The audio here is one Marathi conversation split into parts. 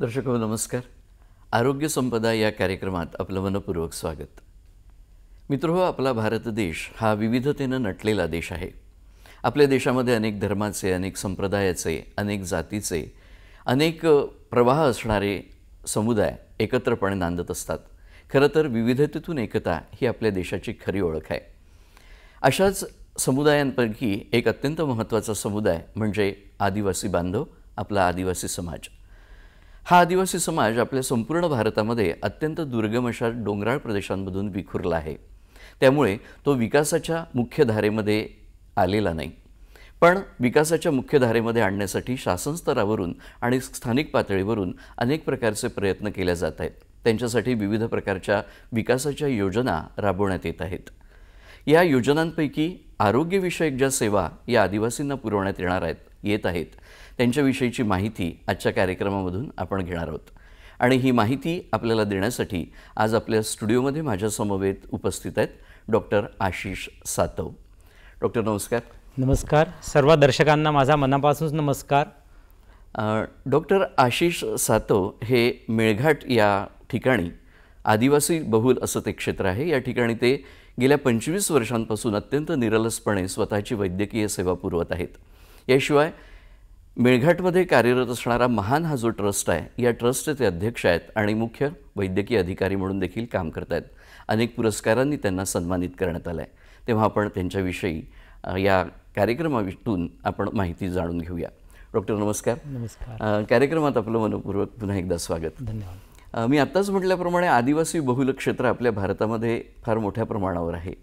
दर्शको नमस्कार. आरोग्य संपदा या कार्यक्रमात आपलं मनपूर्वक स्वागत. मित्रहो, आपला भारत देश हा विविधतेनं नटलेला देश आहे. आपल्या देशामध्ये अनेक धर्माचे, अनेक संप्रदायाचे, अनेक जातीचे, अनेक प्रवाह असणारे समुदाय एकत्रपणे नांदत असतात. खरं तर विविधतेतून एकता ही आपल्या देशाची खरी ओळख आहे. अशाच समुदायांपैकी एक अत्यंत महत्त्वाचा समुदाय म्हणजे आदिवासी बांधव, आपला आदिवासी समाज. हा आदिवासी समाज आपल्या संपूर्ण भारतामध्ये अत्यंत दुर्गम अशा डोंगराळ प्रदेशांमधून विखुरला आहे. त्यामुळे तो विकासाच्या मुख्य धारेमध्ये आलेला नाही. पण विकासाच्या मुख्य धारेमध्ये आणण्यासाठी शासन स्तरावरून आणि स्थानिक पातळीवरून अनेक प्रकारचे प्रयत्न केले जात आहेत. त्यांच्यासाठी विविध प्रकारच्या विकासाच्या योजना राबवण्यात येत आहेत. या योजनांपैकी आरोग्यविषयक ज्या सेवा या आदिवासींना पुरवण्यात येत आहेत त्यांच्याविषयीची माहिती आजच्या कार्यक्रमामधून आपण घेणार आहोत. आणि ही माहिती आपल्याला देण्यासाठी आज आपल्या स्टुडिओमध्ये माझ्या समवेत उपस्थित आहेत डॉक्टर आशिष सातव. डॉक्टर नमस्कार. नमस्कार. सर्व दर्शकांना माझा मनापासून नमस्कार. डॉक्टर आशिष सातव हे मेळघाट या ठिकाणी आदिवासी बहुल असं ते क्षेत्र आहे. या ठिकाणी ते गेल्या 25 वर्षांपासून अत्यंत निरलसपणे स्वतःची वैद्यकीय सेवा पुरवत आहेत. याशिवाय मेळघाटमध्ये कार्यरत असणारा महान हा जो ट्रस्ट आहे, या ट्रस्टचे ते अध्यक्ष आहेत आणि मुख्य वैद्यकीय अधिकारी म्हणून देखील काम करत आहेत. अनेक पुरस्कारांनी त्यांना सन्मानित करण्यात आलं आहे. तेव्हा आपण त्यांच्याविषयी या कार्यक्रमातून आपण माहिती जाणून घेऊया. डॉक्टर नमस्कार. नमस्कार. कार्यक्रमात आपलं मनपूर्वक पुन्हा एकदा स्वागत. धन्यवाद. मी आत्ताच म्हटल्याप्रमाणे आदिवासी बहुल क्षेत्र आपल्या भारतामध्ये फार मोठ्या प्रमाणावर आहे.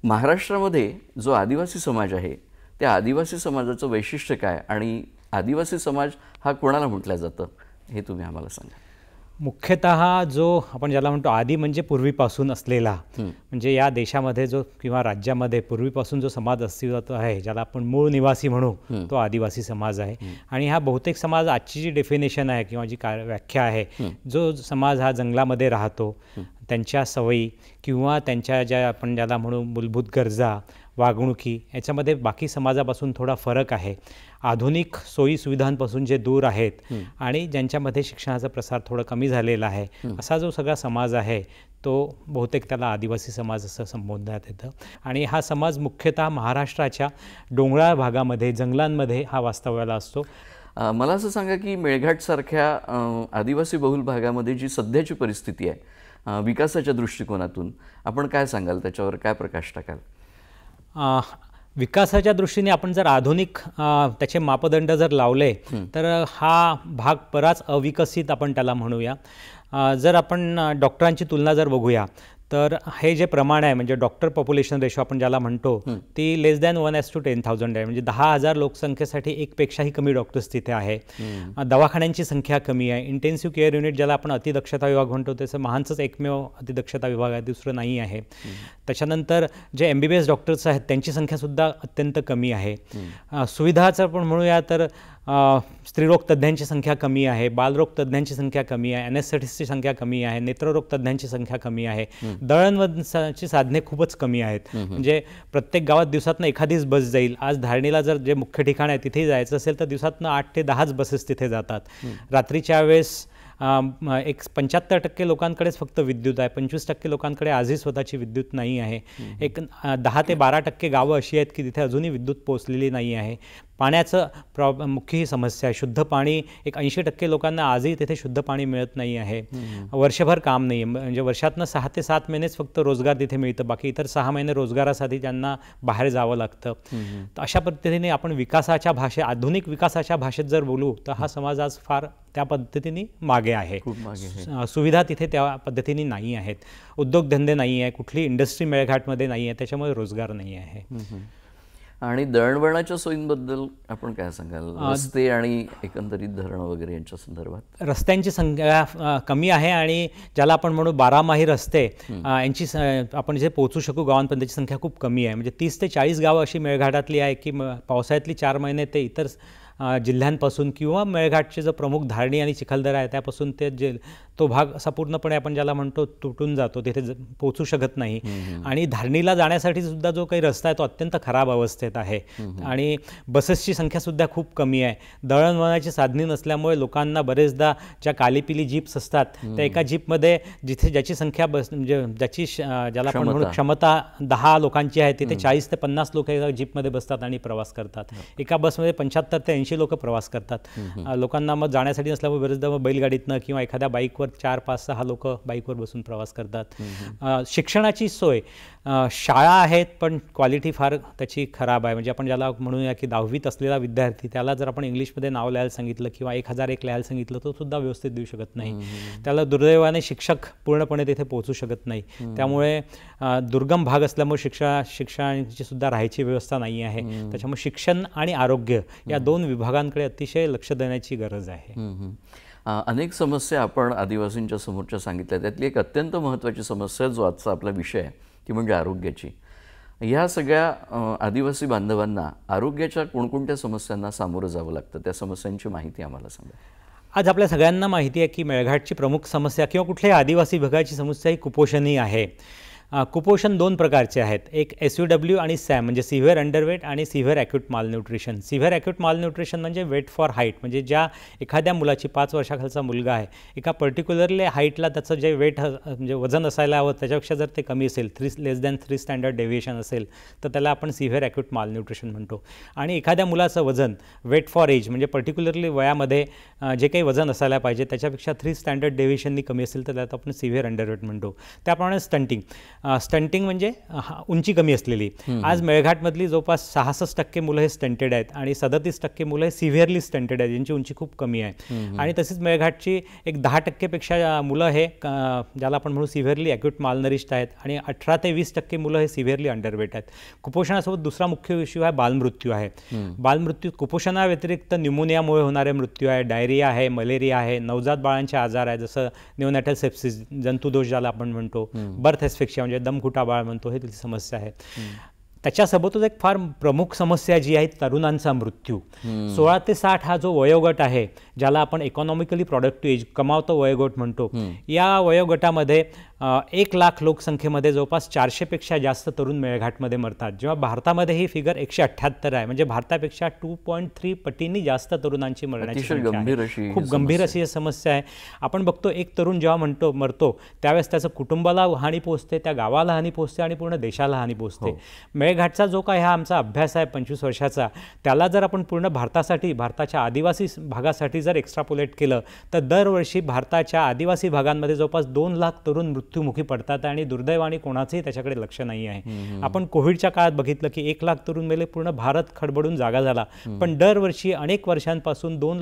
महाराष्ट्रामध्ये जो आदिवासी समाज आहे त्या आदिवासी समाजाचं वैशिष्ट्य काय आणि आदिवासी समाज हा कोणाला म्हटलं जातं हे तुम्ही आम्हाला सांगा. मुख्यतः जो आपण ज्याला म्हणतो आदी म्हणजे पूर्वीपासून असलेला, म्हणजे या देशामध्ये जो किंवा राज्यामध्ये पूर्वीपासून जो समाज अस्तित्वात आहे ज्याला आपण मूळ निवासी म्हणू, तो आदिवासी समाज आहे. आणि हा बहुतेक समाज आजची जी डेफिनेशन आहे किंवा जी व्याख्या आहे, जो समाज हा जंगलामध्ये राहतो, त्यांच्या सवयी किंवा त्यांच्या ज्या आपण ज्याला म्हणू मूलभूत गरजा, वागणुकी याच्यामध्ये बाकी समाजापासून थोडा फरक आहे. आधुनिक सोयी सुविधांपासून जे दूर आहेत आणि ज्यांच्यामध्ये शिक्षणाचा प्रसार थोडा कमी झालेला आहे, असा जो सगळा समाज आहे तो बहुतेक त्याला आदिवासी समाज असं संबोधण्यात येतं. आणि हा समाज मुख्यतः महाराष्ट्राच्या डोंगराळ भागामध्ये, जंगलांमध्ये हा वास्तव्याला असतो. मला असं सांगा की मेळघाटसारख्या आदिवासी बहुल भागामध्ये जी सध्याची परिस्थिती आहे विकासाच्या दृष्टिकोनातून आपण काय सांगाल, त्याच्यावर काय प्रकाश टाकाल? विकासाच्या दृष्टीने आपण जर आधुनिक त्याचे मापदंड जर लावले तर हा भाग बराच अविकसित आपण त्याला म्हणूया. जर आपण डॉक्टरांची तुलना जर बघूया तर हे जे प्रमाण आहे म्हणजे डॉक्टर पॉप्युलेशन रेशो आपण ज्याला म्हणतो ती <1 आहे. म्हणजे 10,000 लोकसंख्येसाठी एकपेक्षाही कमी डॉक्टर्स तिथे आहे. दवाखान्यांची संख्या कमी आहे. इंटेन्सिव्ह केअर युनिट ज्याला आपण अतिदक्षता विभाग म्हणतो त्याचं महानच एकमेव अतिदक्षता विभाग आहे, दुसरं नाही आहे. त्याच्यानंतर जे MBBS डॉक्टर्स आहेत त्यांची संख्यासुद्धा अत्यंत कमी आहे. सुविधाचं आपण म्हणूया तर स्त्रीरोग तज्ज्ञांची संख्या कमी आहे, बालरोग तज्ज्ञांची संख्या कमी आहे, एनेस्थेटिस्टची संख्या कमी आहे, नेत्ररोग तज्ज्ञांची संख्या कमी आहे. दळणवळणाची साधने खूपच कमी आहेत. म्हणजे प्रत्येक गावात दिवसातनं एखादीच बस जाईल. आज धारणीला जर जे मुख्य ठिकाण आहे तिथे जायचं असेल तर दिवसातनं 8 ते 10 बसेस तिथे जातात. रात्रीच्या वेळेस 75% लोकांकडेच फक्त विद्युत आहे. 25% लोकांकडे आजही स्वतःची विद्युत नाही आहे. 10 ते 12% गावं अशी आहेत की तिथे अजूनही विद्युत पोहोचलेली नाही आहे. पाण्याचं मुख्य ही समस्या आहे. शुद्ध पाणी 80% लोकांना आजही तिथे शुद्ध पाणी मिळत नाही आहे. वर्षभर काम नाही आहे. म्हणजे वर्षातनं 6 ते 7 महिनेच फक्त रोजगार तिथे मिळतं, बाकी इतर 6 महिने रोजगारासाठी त्यांना बाहेर जावं लागतं. तर अशा पद्धतीने आपण विकासाच्या आधुनिक विकासाच्या भाषेत जर बोलू तर हा समाज आज फार त्या पद्धतीने मागे आहे. सुविधा तिथे त्या पद्धतीने नाही आहेत. उद्योगधंदे नाही आहे, कुठली इंडस्ट्री मेळघाटमध्ये नाही आहे, त्याच्यामुळे रोजगार नाही आहे. आणि दळणवळणाच्या सोयींबद्दल आपण काय सांगाल? रस्ते आणि एकंदरीत धरणं वगैरे यांच्या संदर्भात? रस्त्यांची संख्या कमी आहे आणि ज्याला आपण म्हणू बारामाही रस्ते यांची आपण जे पोहोचू शकू गावांपर्यंत त्याची संख्या खूप कमी आहे. म्हणजे 30 ते 40 गावं अशी मेळघाटातली आहे की पावसाळ्यातली 4 महिने ते इतर जिल्ह्यांपासून किंवा मेळघाटचे जो प्रमुख धारणी आणि चिखलदरा आहे त्यापासून तो भाग असा पूर्णपणे आपण ज्याला म्हणतो तुटून जातो, तिथे पोहोचू शकत नाही. आणि धारणीला जाण्यासाठी सुद्धा जो काही रस्ता आहे तो अत्यंत खराब अवस्थेत आहे आणि बसेसची संख्यासुद्धा खूप कमी आहे. दळणवळणाची साधने नसल्यामुळे लोकांना बरेचदा ज्या कालीपिली जीप्स असतात त्या एका जीपमध्ये ज्याची संख्या म्हणजे ज्याला आपण म्हणू क्षमता 10 लोकांची आहे तिथे 40 ते 50 लोक एका जीपमध्ये बसतात आणि प्रवास करतात. एका बसमध्ये 75 ते 80 लोक प्रवास करतात. लोकांना मग जाण्यासाठी नसल्यामुळे बरेचदा मग बैलगाडीतनं किंवा एखाद्या बाईकवर 4, 5, 6 लोक बाईकवर बसून प्रवास करतात. शिक्षणाची सोय, शाळा आहेत पण क्वालिटी फार त्याची खराब आहे. म्हणजे आपण ज्याला म्हणूया की 10वीत असलेला विद्यार्थी त्याला जर आपण इंग्लिशमध्ये नाव लिहायला सांगितलं किंवा 1001 लिहायला सांगितलं तो सुद्धा व्यवस्थित देऊ शकत नाही. त्याला दुर्दैवाने शिक्षक पूर्णपणे तिथे पोहोचू शकत नाही. त्यामुळे दुर्गम भाग असल्यामुळे शिक्षणाची सुद्धा राहायची व्यवस्था नाही आहे. त्याच्यामुळे शिक्षण आणि आरोग्य या 2 विभागांकडे अतिशय लक्ष देण्याची गरज आहे. अनेक समस्या आपण आदिवासींच्या समोरच्या सांगितल्या, त्यातली एक अत्यंत महत्त्वाची समस्या जो आजचा आपला विषय आहे ती म्हणजे आरोग्याची. ह्या सगळ्या आदिवासी बांधवांना आरोग्याच्या कोणकोणत्या समस्यांना सामोरं जावं लागतं, त्या समस्यांची माहिती आम्हाला सांगा. आज आपल्या सगळ्यांना माहिती आहे की मेळघाटची प्रमुख समस्या किंवा कुठल्याही आदिवासी भागाची समस्या ही कुपोषणही आहे. कुपोषण 2 प्रकारचे आहेत, एक SUW आणि सॅम म्हणजे सिव्हिअर अंडरवेट आणि severe acute malnutrition. Severe acute malnutrition म्हणजे वेट फॉर हाईट, म्हणजे ज्या एखाद्या मुलाची 5 वर्षाखालचा मुलगा आहे एका पर्टिक्युलरली हाईटला त्याचं जे वेट म्हणजे वजन असायला हवं त्याच्यापेक्षा जर ते कमी असेल, 3 स्टँडर्ड डेव्हिएशन असेल तर त्याला आपण सिव्हिअर ॲक्यूट मालन्यूट्रिशन म्हणतो. आणि एखाद्या मुलाचं वजन वेट फॉर एज म्हणजे पर्टिक्युलरली वयामध्ये जे काही वजन असायला पाहिजे त्याच्यापेक्षा 3 स्टँडर्ड डेव्हिएशननी कमी असेल तर त्यात आपण सिव्हिअर अंडरवेट म्हणतो. त्याप्रमाणे स्टंटिंग म्हणजे उंची कमी असलेली. आज मेळघाटमधली जवळपास 66% मुलं हे स्टंटेड आहेत आणि 37% मुलं हे सिव्हिअरली स्टंटेड आहेत, यांची उंची खूप कमी आहे. आणि तसेच मेळघाटची एक 10% मुलं हे ज्याला आपण म्हणू सिव्हिअरली ॲक्यूट मालनरिश्ड आहेत आणि 18 ते 20% मुलं हे सिव्हिअरली अंडरवेट आहेत. कुपोषणासोबत दुसरा मुख्य इश्यू आहे बालमृत्यू आहे. बालमृत्यू कुपोषणाव्यतिरिक्त न्यूमोनियामुळे होणारे मृत्यू आहे, डायरिया आहे, मलेरिया आहे, नवजात बाळांचे आजार आहे जसं निओनॅटल सेप्सिस जंतुदोष ज्याला आपण म्हणतो, बर्थ एस्फिक्सिया म्हणजे दमघुटा बाळ म्हणतो, हे तिची समस्या आहे. त्याच्यासोबतच एक फार प्रमुख समस्या जी आहे तरुणांचा मृत्यू. 16 ते 60 हा जो वयोगट आहे ज्याला आपण इकॉनॉमिकली प्रॉडक्टिव्ह एज कमावतो वयोगट म्हणतो, या वयोगटामध्ये 1 लाख लोकसंख्येमध्ये जवळपास 400पेक्षा जास्त तरुण मेळघाटमध्ये मरतात, जेव्हा भारतामध्ये ही फिगर 178 आहे. म्हणजे भारतापेक्षा 2.3 पटींनी जास्त तरुणांची मरण्याची खूप गंभीर अशी समस्या आहे. आपण बघतो एक तरुण जेव्हा मरतो त्यावेळेस त्याचं कुटुंबाला हानी पोहोचते, त्या गावाला हानी पोहोचते आणि पूर्ण देशाला हानी पोहोचते. मेळघाटचा जो काय हा आमचा अभ्यास आहे 25 वर्षाचा, त्याला जर आपण पूर्ण भारताच्या आदिवासी भागासाठी जर एक्स्ट्रापोलेट केलं तर दरवर्षी भारताच्या आदिवासी भागांमध्ये जवळपास 2 लाख तरुण मृत्युमुखी पडतात आणि दुर्दैवाने कोणाचंही त्याच्याकडे लक्ष नाही आहे. आपण कोविडच्या काळात बघितलं की 1 लाख तरुण मेले, पूर्ण भारत खडबडून जागा झाला. पण दरवर्षी अनेक वर्षांपासून 2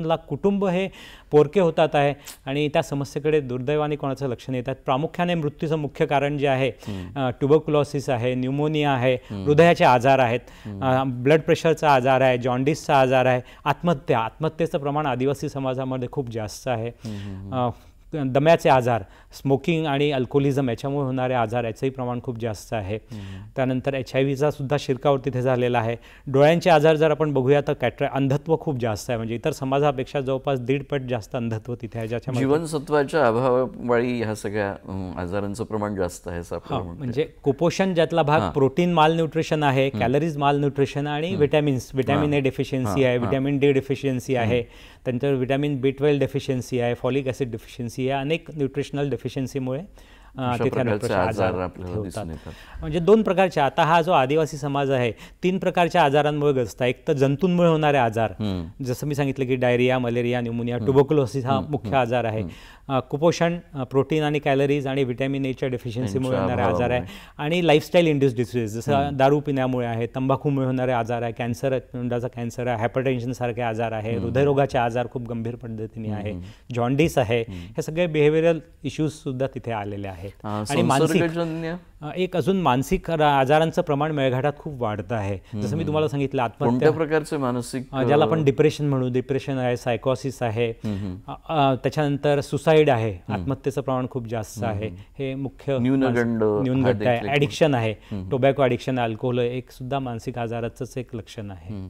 लाख कुटुंब हे पोरके होतात आहे आणि त्या समस्येकडे दुर्दैवाने कोणाचं लक्ष नाही येतात. प्रामुख्याने मृत्यूचं मुख्य कारण जे आहे ट्युबरक्युलोसिस आहे, न्यूमोनिया आहे, हृदयाचे आजार आहेत, ब्लड प्रेशरचा आजार आहे, जॉन्डिसचा आजार आहे, आत्महत्येचं प्रमाण आदिवासी समाजामध्ये खूप जास्त आहे, दम्याचे आजार, स्मोकिंग आणि अल्कोहोलिझम याच्यामुळे होणारे आजार याचंही प्रमाण खूप जास्त आहे. त्यानंतर HIV सुद्धा शिरकाव तिथे झालेला आहे. डोळ्यांचे आजार जर आपण बघूया तर अंधत्व खूप जास्त आहे, म्हणजे इतर समाजापेक्षा जवळपास 1.5 पट जास्त अंधत्व तिथे आहे, ज्याच्यामध्ये जीवनसत्वाच्या अभावामुळे ह्या सगळ्या आजारांचं प्रमाण जास्त आहे. म्हणजे कुपोषण ज्यातला भाग प्रोटीन माल न्यूट्रिशन आहे, कॅलरीज माल न्यूट्रिशन आणि व्हिटॅमिन A डेफिशियन्सी आहे, व्हिटॅमिन D डेफिशियन्सी आहे, त्यानंतर व्हिटॅमिन B12 डेफिशियन्सी आहे, फॉलिक ॲसिड डेफिशियन्सी आहे, अनेक न्यूट्रिशनल डेफिशियन्सीमुळे तिथे आजार होतात. म्हणजे 2 प्रकारचे, आता हा जो आदिवासी समाज आहे 3 प्रकारच्या आजारांमुळे ग्रस्त आहे. एक तर जंतूंमुळे होणारे आजार, जसं मी सांगितलं की डायरिया, मलेरिया, न्यूमोनिया, ट्युबरक्युलोसिस हा मुख्य आजार आहे. कुपोषण प्रोटीन आणि कॅलरीज आणि व्हिटॅमिन Aच्या डेफिशियन्सीमुळे होणारे आजार आहे. आणि लाईफस्टाईल इंड्यूस डिसीज जसं दारू पिण्यामुळे आहे, तंबाखूमुळे होणारे आजार आहे, कॅन्सर, तोंडाचा कॅन्सर आहे, हायपरटेन्शन सारखे आजार आहे, हृदयरोगाचे आजार खूप गंभीर पद्धतीने आहे, जॉन्डिस आहे, हे सगळे बिहेवियरल इश्यूज सुद्धा तिथे आलेले आहेत. आणि मानसिक अजून मानसिक आजारांचं प्रमाण मेळघाटात खूप वाढतं आहे. जसं मी तुम्हाला सांगितलं आत्महत्या प्रकारचे मानसिक ज्याला आपण डिप्रेशन म्हणू, डिप्रेशन आहे, सायकोसिस आहे, त्याच्यानंतर सुसाईड आहे, आत्महत्येचं प्रमाण खूप जास्त आहे, हे मुख्य न्यूनगंड आहे. ॲडिक्शन आहे, टोबॅको ॲडिक्शन, अल्कोहोल एक सुद्धा मानसिक आजाराचंच एक लक्षण आहे.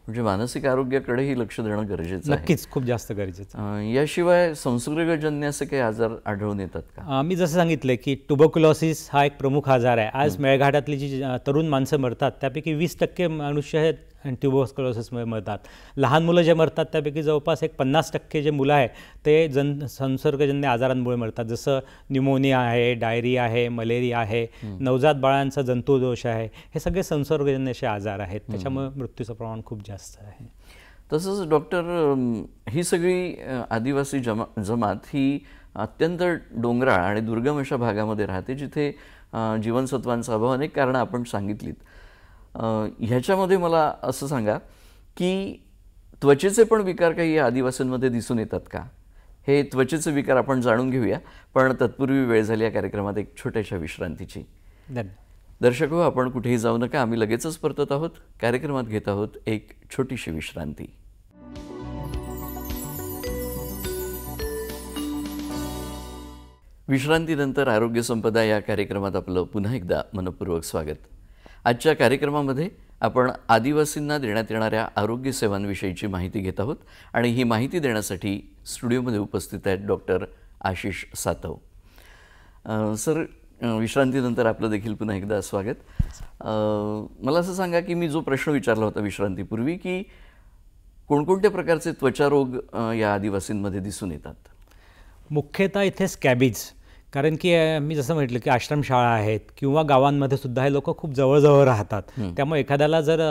म्हणजे मानसिक आरोग्याकडेही लक्ष देणं गरजेचं आहे. नक्कीच खूप जास्त गरजेचं. याशिवाय संसर्गजन्य असे काही आजार आढळून येतात का? मी जसं सांगितलं की ट्युबरक्युलोसिस हा एक प्रमुख आजार आहे. आज मेळघाटातली जी तरुण माणसं मरतात त्यापैकी 20% मनुष्य हे ट्युबरक्युलोसिसमुळे मरतात. लहान मुलं जे मरतात त्यापैकी जवळपास एक 50% जे मुलं आहे ते संसर्गजन्य आजारांमुळे मरतात. जसं न्यूमोनिया आहे, डायरिया आहे, मलेरिया आहे, नवजात बाळांचा जंतुदोष आहे, हे सगळे संसर्गजन्य असे आजार आहेत. त्याच्यामुळे मृत्यूचं प्रमाण खूप जास्त आहे. तसंच डॉक्टर, ही सगळी आदिवासी जमात ही अत्यंत डोंगराळ आणि दुर्गम अशा भागामध्ये राहते, जिथे जीवनसत्वांचा अभाव, अनेक कारणं आपण सांगितलीत. ह्याच्यामध्ये मला असं सांगा की त्वचेचे पण विकार काही या आदिवासींमध्ये दिसून येतात का? हे त्वचेचे विकार आपण जाणून घेऊया, पण तत्पूर्वी वेळ झाली या कार्यक्रमात एक छोट्याशा विश्रांतीची. दर्शक हो, आपण कुठेही जाऊ नका, आम्ही लगेचच परतत आहोत. कार्यक्रमात घेत आहोत एक छोटीशी विश्रांती. विश्रांतीनंतर आरोग्य संपदा या कार्यक्रमात आपलं पुन्हा एकदा मनपूर्वक स्वागत. आजच्या कार्यक्रमामध्ये आपण आदिवासींना देण्यात येणाऱ्या आरोग्य सेवांविषयीची माहिती घेत आहोत आणि ही माहिती देण्यासाठी स्टुडिओमध्ये उपस्थित आहेत डॉक्टर आशिष सातव. सर, विश्रांतीनंतर आपलं देखील पुन्हा एकदा स्वागत. मला असं सांगा की मी जो प्रश्न विचारला होता विश्रांतीपूर्वी, की कोणकोणत्या प्रकारचे त्वचारोग या आदिवासींमध्ये दिसून येतात? मुख्यतः इथे स्कॅबीज, कारण की मी जसं म्हटलं की आश्रमशाळा आहेत किंवा गावांमध्ये सुद्धा हे लोक खूप जवळजवळ राहतात. त्यामुळे एखाद्याला जर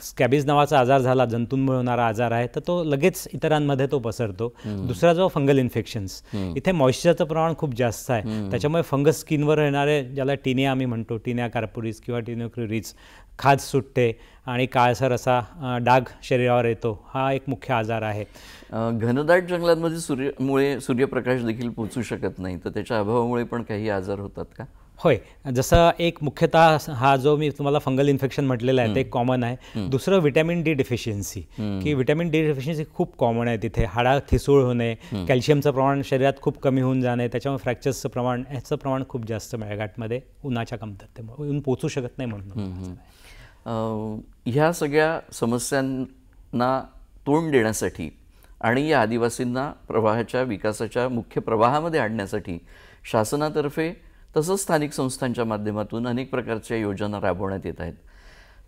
स्कॅबीज नावाचा आजार झाला, जंतूंमुळे होणारा आजार आहे, तर तो लगेच इतरांमध्ये तो पसरतो. दुसरा जो फंगल इन्फेक्शन्स, इथे मॉइश्चरचं प्रमाण खूप जास्त आहे. त्याच्यामुळे फंगस स्किनवर येणारे, ज्याला टिनिया आम्ही म्हणतो, टिनिया कार्पोरिस किंवा टिनियोक्युरिस, खाज सुटते आणि काळसर असा डाग शरीरावर येतो, हा एक मुख्य आजार आहे. घनदाट जंगलांमध्ये सूर्यप्रकाश देखील पोचू शकत नाही, तर त्याच्या अभावामुळे पण काही आजार होतात का? होय, जसं एक मुख्यतः हा जो मी तुम्हाला फंगल इन्फेक्शन म्हटलेलं आहे ते एक कॉमन आहे. दुसरं व्हिटॅमिन डी डिफिशियन्सी, की व्हिटॅमिन डी डिफिशियन्सी खूप कॉमन आहे तिथे. हाडा ठिसूळ होणे, कॅल्शियमचं प्रमाण शरीरात खूप कमी होऊन जाणे, त्याच्यामुळे फ्रॅक्चर्सचं प्रमाण, ह्याचं प्रमाण खूप जास्त मेळघाटमध्ये उन्हाच्या कमतरतेमुळे, ऊन पोचू शकत नाही म्हणून. ह्या सगळ्या समस्यांना तोंड देण्यासाठी आणि या आदिवासींना प्रवाहाच्या विकासाच्या मुख्य प्रवाहामध्ये आणण्यासाठी शासनातर्फे तसंच स्थानिक संस्थांच्या माध्यमातून अनेक प्रकारच्या योजना राबवण्यात येत आहेत.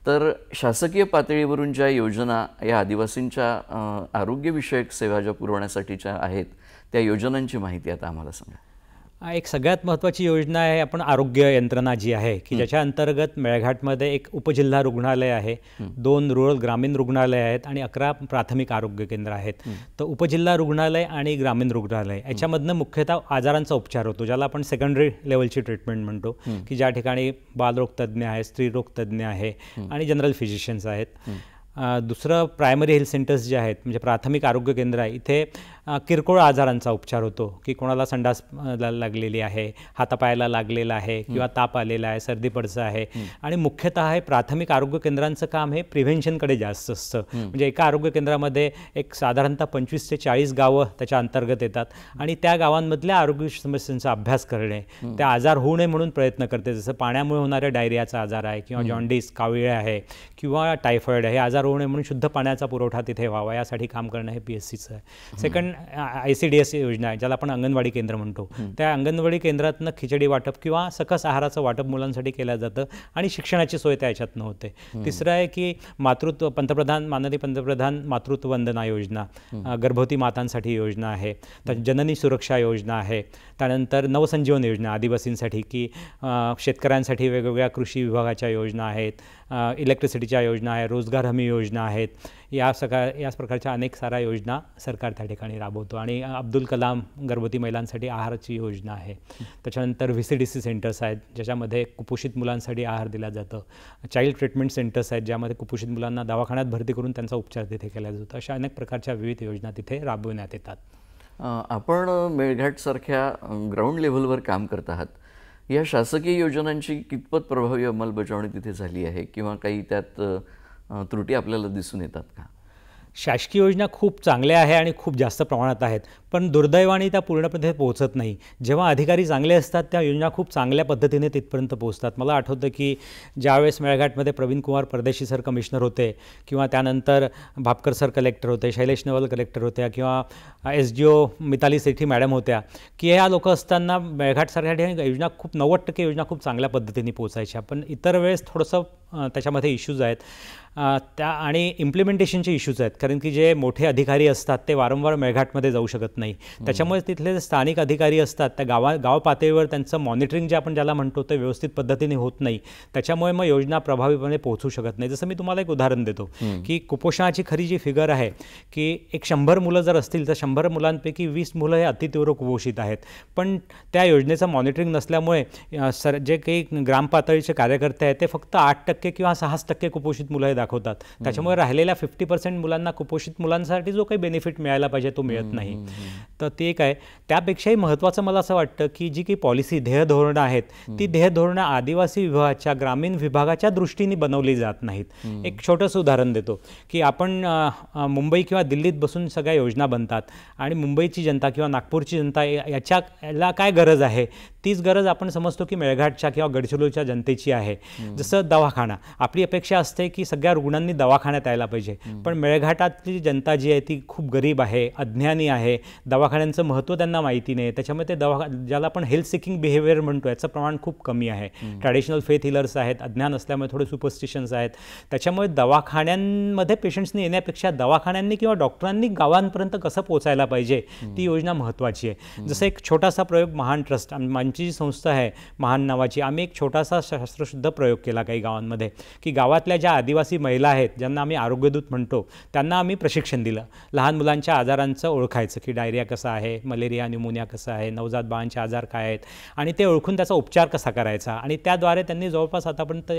तर शासकीय पातळीवरून ज्या योजना या आदिवासींच्या आरोग्यविषयक सेवा ज्या पुरवण्यासाठीच्या आहेत, त्या योजनांची माहिती आता आम्हाला सांगा. एक सगळ्यात महत्त्वाची योजना आहे आपण आरोग्य यंत्रणा जी आहे, की ज्याच्या अंतर्गत मेळघाटमध्ये एक उपजिल्हा रुग्णालय आहे, 2 रुरल ग्रामीण रुग्णालय आहेत आणि 11 प्राथमिक आरोग्य केंद्र आहेत. तर उपजिल्हा रुग्णालय आणि ग्रामीण रुग्णालय याच्यामधनं मुख्यतः आजारांचा उपचार होतो, ज्याला आपण सेकंडरी लेवलची ट्रीटमेंट म्हणतो, की ज्या ठिकाणी बालरोग तज्ज्ञ आहे, स्त्रीरोग तज्ज्ञ आहे आणि जनरल फिजिशियन्स आहेत. दुसरं प्रायमरी हेल्थ सेंटर्स जे आहेत, म्हणजे प्राथमिक आरोग्य केंद्र आहे, इथे किरकोळ आजारांचा उपचार होतो, की कोणाला संडास लागलेली आहे, हातापायाला लागलेला आहे किंवा ताप आलेला आहे, सर्दी पडसा आहे. आणि मुख्यतः हे प्राथमिक आरोग्य केंद्रांचं काम हे प्रिव्हेन्शनकडे जास्त असतं. म्हणजे एका आरोग्य केंद्रामध्ये एक साधारणतः 25 ते 40 गावं त्याच्या अंतर्गत येतात आणि त्या गावांमधल्या आरोग्य समस्यांचा अभ्यास करणे, त्या आजार होऊ नये म्हणून प्रयत्न करते. जसं पाण्यामुळे होणाऱ्या डायरियाचा आजार आहे किंवा जॉन्डिस, कावीळ आहे किंवा टायफॉइड आहे, हे आजार होऊ नये म्हणून शुद्ध पाण्याचा पुरवठा तिथे व्हावा, यासाठी काम करणं हे PSCचं आहे. सेकंड ICDS योजना आहे, ज्याला आपण अंगणवाडी केंद्र म्हणतो. त्या अंगणवाडी केंद्रातनं खिचडी वाटप किंवा सकस आहाराचं वाटप मुलांसाठी केलं जातं आणि शिक्षणाची सोय त्या ह्याच्यातनं होते. तिसरं आहे की माननीय पंतप्रधान मातृत्व वंदना योजना, गर्भवती मातांसाठी योजना आहे. तर जननी सुरक्षा योजना आहे. त्यानंतर नवसंजीवन योजना आदिवासींसाठी, की शेतकऱ्यांसाठी वेगवेगळ्या कृषी विभागाच्या योजना आहेत, इलेक्ट्रिसिटीच्या योजना आहे, रोजगार हमी योजना आहेत. याच प्रकारच्या अनेक साऱ्या योजना सरकार त्या ठिकाणी राबवतो. आणि अब्दुल कलाम गर्भवती महिलांसाठी आहाराची योजना आहे. त्याच्यानंतर VCDC सेंटर्स आहेत, ज्याच्यामध्ये कुपोषित मुलांसाठी आहार दिला जातं. चाइल्ड ट्रीटमेंट सेंटर्स आहेत, ज्यामध्ये कुपोषित मुलांना दवाखान्यात भरती करून त्यांचा उपचार तिथे केला जातो. अशा अनेक प्रकारच्या विविध योजना तिथे राबवण्यात येतात. आपण मेळघाटसारख्या ग्राउंड लेव्हलवर काम करत आहात. या शासकीय योजनांची कितपत प्रभावी अंमलबजावणी तिथे झाली आहे किंवा काही त्यात त्रुटी आपल्याला दिसून येतात का? शासकीय योजना खूप चांगल्या आहे आणि खूप जास्त प्रमाणात आहेत, पण दुर्दैवाने त्या पूर्णपणे पोहोचत नाही. जेव्हा अधिकारी चांगले असतात त्या योजना खूप चांगल्या पद्धतीने तिथपर्यंत पोहोचतात. मला आठवतं की ज्यावेळेस मेळघाटमध्ये प्रवीण कुमार परदेशी सर कमिशनर होते, किंवा त्यानंतर भापकर सर कलेक्टर होते, शैलेश नवल कलेक्टर होत्या, किंवा SGO मिताली सेठी मॅडम होत्या, की ह्या लोक असताना मेळघाटसारख्या ठिकाणी योजना खूप 90% योजना खूप चांगल्या पद्धतीने पोहोचायच्या. पण इतर वेळेस थोडंसं त्याच्यामध्ये इश्यूज आहेत त्या, आणि इम्प्लिमेंटेशनचे इश्यूज आहेत. कारण की जे मोठे अधिकारी असतात ते वारंवार मेळघाटमध्ये जाऊ शकत नाही. त्याच्यामुळे तिथले जे स्थानिक अधिकारी असतात त्या गाव पातळीवर त्यांचं मॉनिटरिंग जे आपण ज्याला म्हणतो ते व्यवस्थित पद्धतीने होत नाही. त्याच्यामुळे मग योजना प्रभावीपणे पोहोचू शकत नाही. जसं मी तुम्हाला एक उदाहरण देतो की कुपोषणाची खरी जी फिगर आहे की एक 100 मुलं जर असतील तर 100 मुलांपैकी 20 मुलं हे अतितीव्र कुपोषित आहेत. पण त्या योजनेचं मॉनिटरिंग नसल्यामुळे जे काही ग्रामपातळीचे कार्यकर्ते आहेत ते फक्त 8% किंवा 6% कुपोषित मुलं हे दाखवतात. त्याच्यामुळे राहिलेल्या 50% मुलांना, कुपोषित मुलांसाठी जो काही बेनिफिट मिळायला पाहिजे तो मिळत नाही. तर ते एक आहे. त्यापेक्षाही महत्त्वाचं मला असं वाटतं की जी काही पॉलिसी, ध्येय धोरणं आहेत ती ध्येय धोरणं आदिवासी विभागाच्या, ग्रामीण विभागाच्या दृष्टीने बनवली जात नाहीत. एक छोटंसं उदाहरण देतो की आपण मुंबई किंवा दिल्लीत बसून सगळ्या योजना बनतात आणि मुंबईची जनता किंवा नागपूरची जनता याला काय गरज आहे, तीच गरज आपण समजतो की मेळघाटच्या किंवा गडचिरोलीच्या जनतेची आहे. जसं दवाखाना, आपली अपेक्षा असते की सगळ्या रुग्णांनी दवाखान्यात यायला पाहिजे, पण मेळघाटातली जनता जी आहे ती खूप गरीब आहे, अज्ञानी आहे, दवाखान्यांचं महत्त्व त्यांना माहिती नाही. त्याच्यामुळे ते ज्याला आपण हेल्थ सिकिंग बिहेवियर म्हणतो याचं प्रमाण खूप कमी आहे. ट्रॅडिशनल फेथ हिलर्स आहेत, अज्ञान असल्यामुळे थोडे सुपरस्टिशन्स आहेत. त्याच्यामुळे दवाखान्यांमध्ये पेशंट्सनी येण्यापेक्षा दवाखान्यांनी किंवा डॉक्टरांनी गावांपर्यंत कसं पोचायला पाहिजे ती योजना महत्त्वाची आहे. जसं एक छोटासा प्रयोग महान ट्रस्ट, आमची जी संस्था आहे महान नावाची, आम्ही एक छोटासा शास्त्रशुद्ध प्रयोग केला काही गावांमध्ये की गावातल्या ज्या आदिवासी महिला आहेत ज्यांना आम्ही आरोग्यदूत म्हणतो त्यांना आम्ही प्रशिक्षण दिलं. लहान मुलांच्या आजारांचं ओळखायचं की डायरिया कसा आहे, मलेरिया, न्यूमोनिया कसा आहे, नवजात बाळांचे आजार काय आहेत, आणि ते ओळखून त्याचा उपचार कसा करायचा. आणि त्याद्वारे त्यांनी जवळपास आतापर्यंत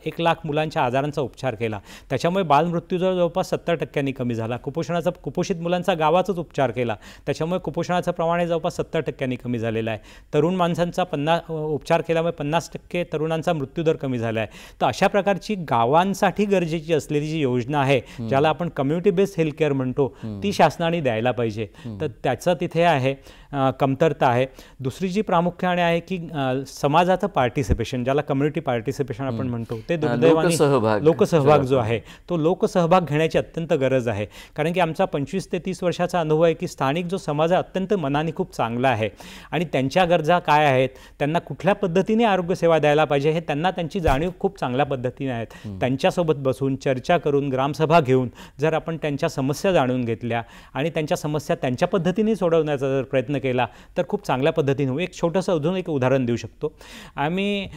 1 लाख मुलांच्या आजारांचा उपचार केला. त्याच्यामुळे बालमृत्यूदर जवळपास 70% कमी झाला. कुपोषित मुलांचा गावाचाच उपचार केला, त्याच्यामुळे कुपोषणाचं प्रमाण हे जवळपास 70% कमी झालेलं आहे. तरुण माणसांचा उपचार केल्यामुळे 50% तरुणांचा मृत्यूदर कमी झाला आहे. तर अशा प्रकारची गावांसाठी गरजेची असलेली जी योजना आहे ज्याला आपण कम्युनिटी बेस्ड हेल्थ केअर म्हणतो ती शासनाने द्यायला पाहिजे. तर त्याचं तिथे आहे कमतरता आहे. दुसरी जी प्रामुख्याने आहे की समाजाचं पार्टिसिपेशन, ज्याला कम्युनिटी पार्टिसिपेशन आपण म्हणतो, ते दुर्दैवाने लोकसहभाग जो आहे तो लोकसहभाग घेण्याची अत्यंत गरज आहे. कारण की आमचा 25 ते 30 वर्षाचा अनुभव आहे की स्थानिक जो समाज आहे अत्यंत मनाने खूप चांगला आहे आणि त्यांच्या गरजा काय आहेत, त्यांना कुठल्या पद्धतीने आरोग्यसेवा द्यायला पाहिजे हे त्यांची जाणीव खूप चांगल्या पद्धतीने आहेत. त्यांच्यासोबत बसून चर्चा करून, ग्रामसभा घेऊन जर आपण त्यांच्या समस्या जाणून घेतल्या आणि त्यांच्या समस्या त्यांच्या पद्धतीने सोडवण्याचा जर प्रयत्न केला तर खूप चांगल्या पद्धतीने होईल. एक छोटंसं अजून एक उदाहरण देऊ शकतो. आम्ही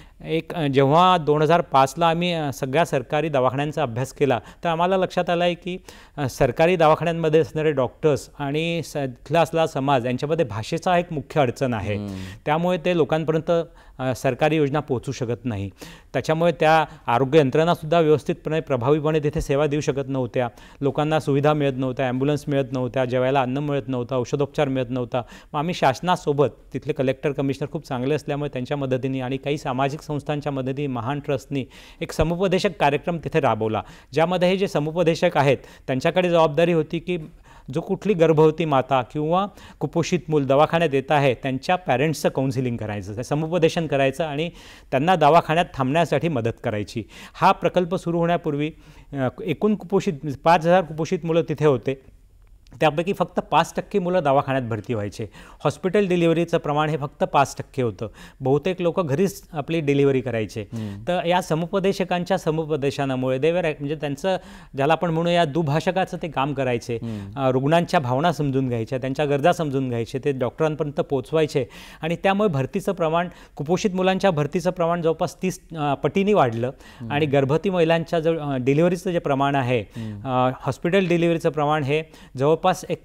जेव्हा 2005ला आम्ही सगळ्या सरकारी दवाखान्यांचा अभ्यास केला तर आम्हाला लक्षात आलं आहे की सरकारी दवाखान्यांमध्ये असणारे डॉक्टर्स आणि तिथला असलेला समाज यांच्यामध्ये भाषेचा एक मुख्य अडचण आहे. त्यामुळे ते लोकांपर्यंत सरकारी योजना पोहोचू शकत नाही. त्याच्यामुळे त्या आरोग्य यंत्रणासुद्धा व्यवस्थितपणे प्रभावीपणे तिथे सेवा देऊ शकत नव्हत्या. लोकांना सुविधा मिळत नव्हत्या, ॲम्ब्युलन्स मिळत नव्हत्या, जेवायला अन्न मिळत नव्हतं, औषधोपचार मिळत नव्हता. मग आम्ही शासनासोबत, तिथले कलेक्टर कमिशनर खूप चांगले असल्यामुळे त्यांच्या मदतीने आणि काही सामाजिक संस्थांच्या मदतीने महान ट्रस्टनी एक समुपदेशक कार्यक्रम तिथे राबवला, ज्यामध्ये हे जे समुपदेशक आहेत त्यांच्याकडे जबाबदारी होती की जो कुठली गर्भवती माता किंवा कुपोषित मूल दवाखान्यात येत आहे त्यांच्या पॅरेंट्सचं काउन्सिलिंग करायचं, समुपदेशन करायचं आणि त्यांना दवाखान्यात थांबण्यासाठी मदत करायची. हा प्रकल्प सुरू होण्यापूर्वी एकूण 5,000 कुपोषित मुलं तिथे होते. त्यापैकी फक्त 5% मुलं दवाखान्यात भरती व्हायचे. हॉस्पिटल डिलिव्हरीचं प्रमाण हे फक्त 5% होतं. बहुतेक लोक घरीच आपली डिलिव्हरी करायचे. तर या समुपदेशकांच्या समुपदेशनामुळे म्हणजे त्यांचं ज्याला आपण म्हणूया दुभाषकाचं ते काम करायचे. रुग्णांच्या भावना समजून घ्यायच्या, त्यांच्या गरजा समजून घ्यायचे, ते डॉक्टरांपर्यंत पोचवायचे आणि त्यामुळे भरतीचं प्रमाण, कुपोषित मुलांच्या भरतीचं प्रमाण जवळपास 30 पटीने वाढलं आणि गर्भवती महिलांच्या डिलिव्हरीचं जे प्रमाण आहे, हॉस्पिटल डिलिव्हरीचं प्रमाण हे जवळपास जवळपास एक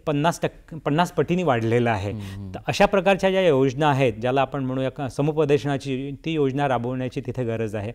50 पटीने वाढलेलं आहे. तर अशा प्रकारच्या ज्या योजना आहेत, ज्याला आपण म्हणूया समुपदेशनाची, ती योजना राबवण्याची तिथे गरज आहे.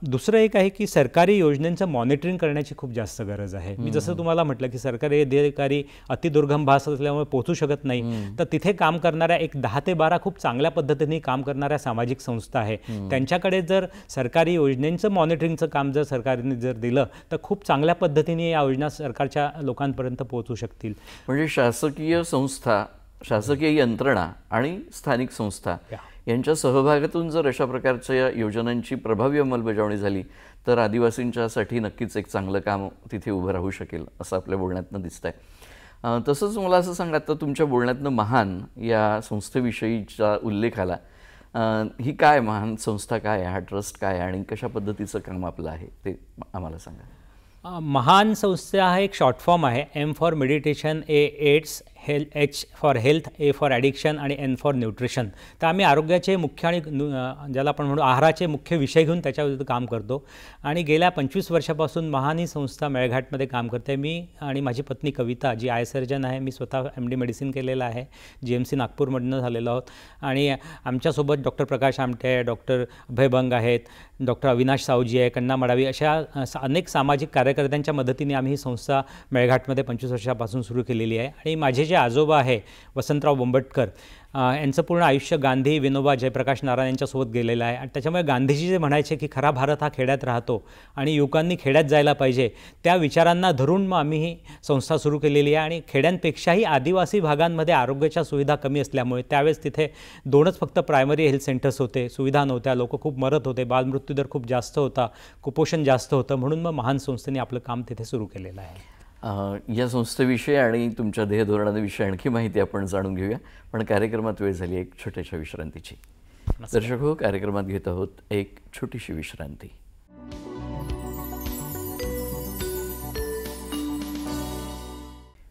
दुसरं एक आहे की सरकारी योजनांचं मॉनिटरिंग करण्याची खूप जास्त गरज आहे. मी जसं तुम्हाला म्हटलं की सरकारी अधिकारी अतिदुर्गम भास असल्यामुळे पोहोचू शकत नाही, तर तिथे काम करणाऱ्या एक 10 ते 12 खूप चांगल्या पद्धतीने काम करणाऱ्या सामाजिक संस्था आहे, त्यांच्याकडे जर सरकारी योजनांचं मॉनिटरिंगचं काम जर सरकारने जर दिलं तर खूप चांगल्या पद्धतीने या योजना सरकारच्या लोकांपर्यंत पोहोचू शकतील. म्हणजे शासकीय संस्था, शासकीय यंत्रणा आणि स्थानिक संस्था यांच्या सहभागातून जर अशा प्रकारच्या योजनांची प्रभावी अंमलबजावणी झाली तर आदिवासींच्यासाठी नक्कीच एक चांगलं काम तिथे उभं राहू शकेल असं आपल्या बोलण्यातनं दिसतंय. तसंच मला असं सांगा, आता तुमच्या बोलण्यातनं महान या संस्थेविषयीचा उल्लेख आला. ही काय महान संस्था काय आहे, हा ट्रस्ट काय आहे आणि कशा पद्धतीचं काम आपलं आहे ते आम्हाला सांगा. महान संस्था हा एक शॉर्ट फॉर्म आहे. M for meditation, aids, H for health, A for addiction आणि N फॉर न्यूट्रिशन. तर आम्ही आरोग्याचे मुख्य आणि ज्याला आपण म्हणू आहाराचे मुख्य विषय घेऊन त्याच्यावर काम करतो आणि गेल्या 25 वर्षापासून महान ही संस्था मेळघाटमध्ये काम करते. मी आणि माझी पत्नी कविता, जी आय सर्जन आहे, मी स्वतः MD मेडिसिन केलेलं आहे, GMC नागपूरमधनं झालेलो आहोत आणि आमच्यासोबत डॉक्टर प्रकाश आमटे, डॉक्टर अभय बंग आहेत, डॉक्टर अविनाश सावजी आहे, कन्ना मडावी, अशा अनेक सामाजिक कार्यकर्त्यांच्या मदतीने आम्ही ही संस्था मेळघाटमध्ये 25 वर्षापासून सुरू केलेली आहे. आणि माझे जे आजोबा आहे वसंतराव बोंबटकर, यांचं पूर्ण आयुष्य गांधी, विनोबा, जयप्रकाश नारायण यांच्यासोबत गेलेलं आहे आणि त्याच्यामुळे गांधीजी जे म्हणायचे की खरा भारत हा खेड्यात राहतो आणि युवकांनी खेड्यात जायला पाहिजे, त्या विचारांना धरून मग आम्ही ही संस्था सुरू केलेली आहे. आणि खेड्यांपेक्षाही आदिवासी भागांमध्ये आरोग्याच्या सुविधा कमी असल्यामुळे त्यावेळेस तिथे 2च फक्त प्रायमरी हेल्थ सेंटर्स होते, सुविधा नव्हत्या, लोक खूप मरत होते, बालमृत्यूदर खूप जास्त होता, कुपोषण जास्त होतं, म्हणून मग महान संस्थेने आपलं काम तिथे सुरू केलेलं आहे. या संस्थेविषयी आणि तुमच्या ध्येयधोरणाविषयी आणखी माहिती आपण जाणून घेऊया, पण कार्यक्रमात वेळ झाली एक छोट्याशा विश्रांतीची. दर्शक हो, कार्यक्रमात घेत आहोत एक छोटीशी विश्रांती.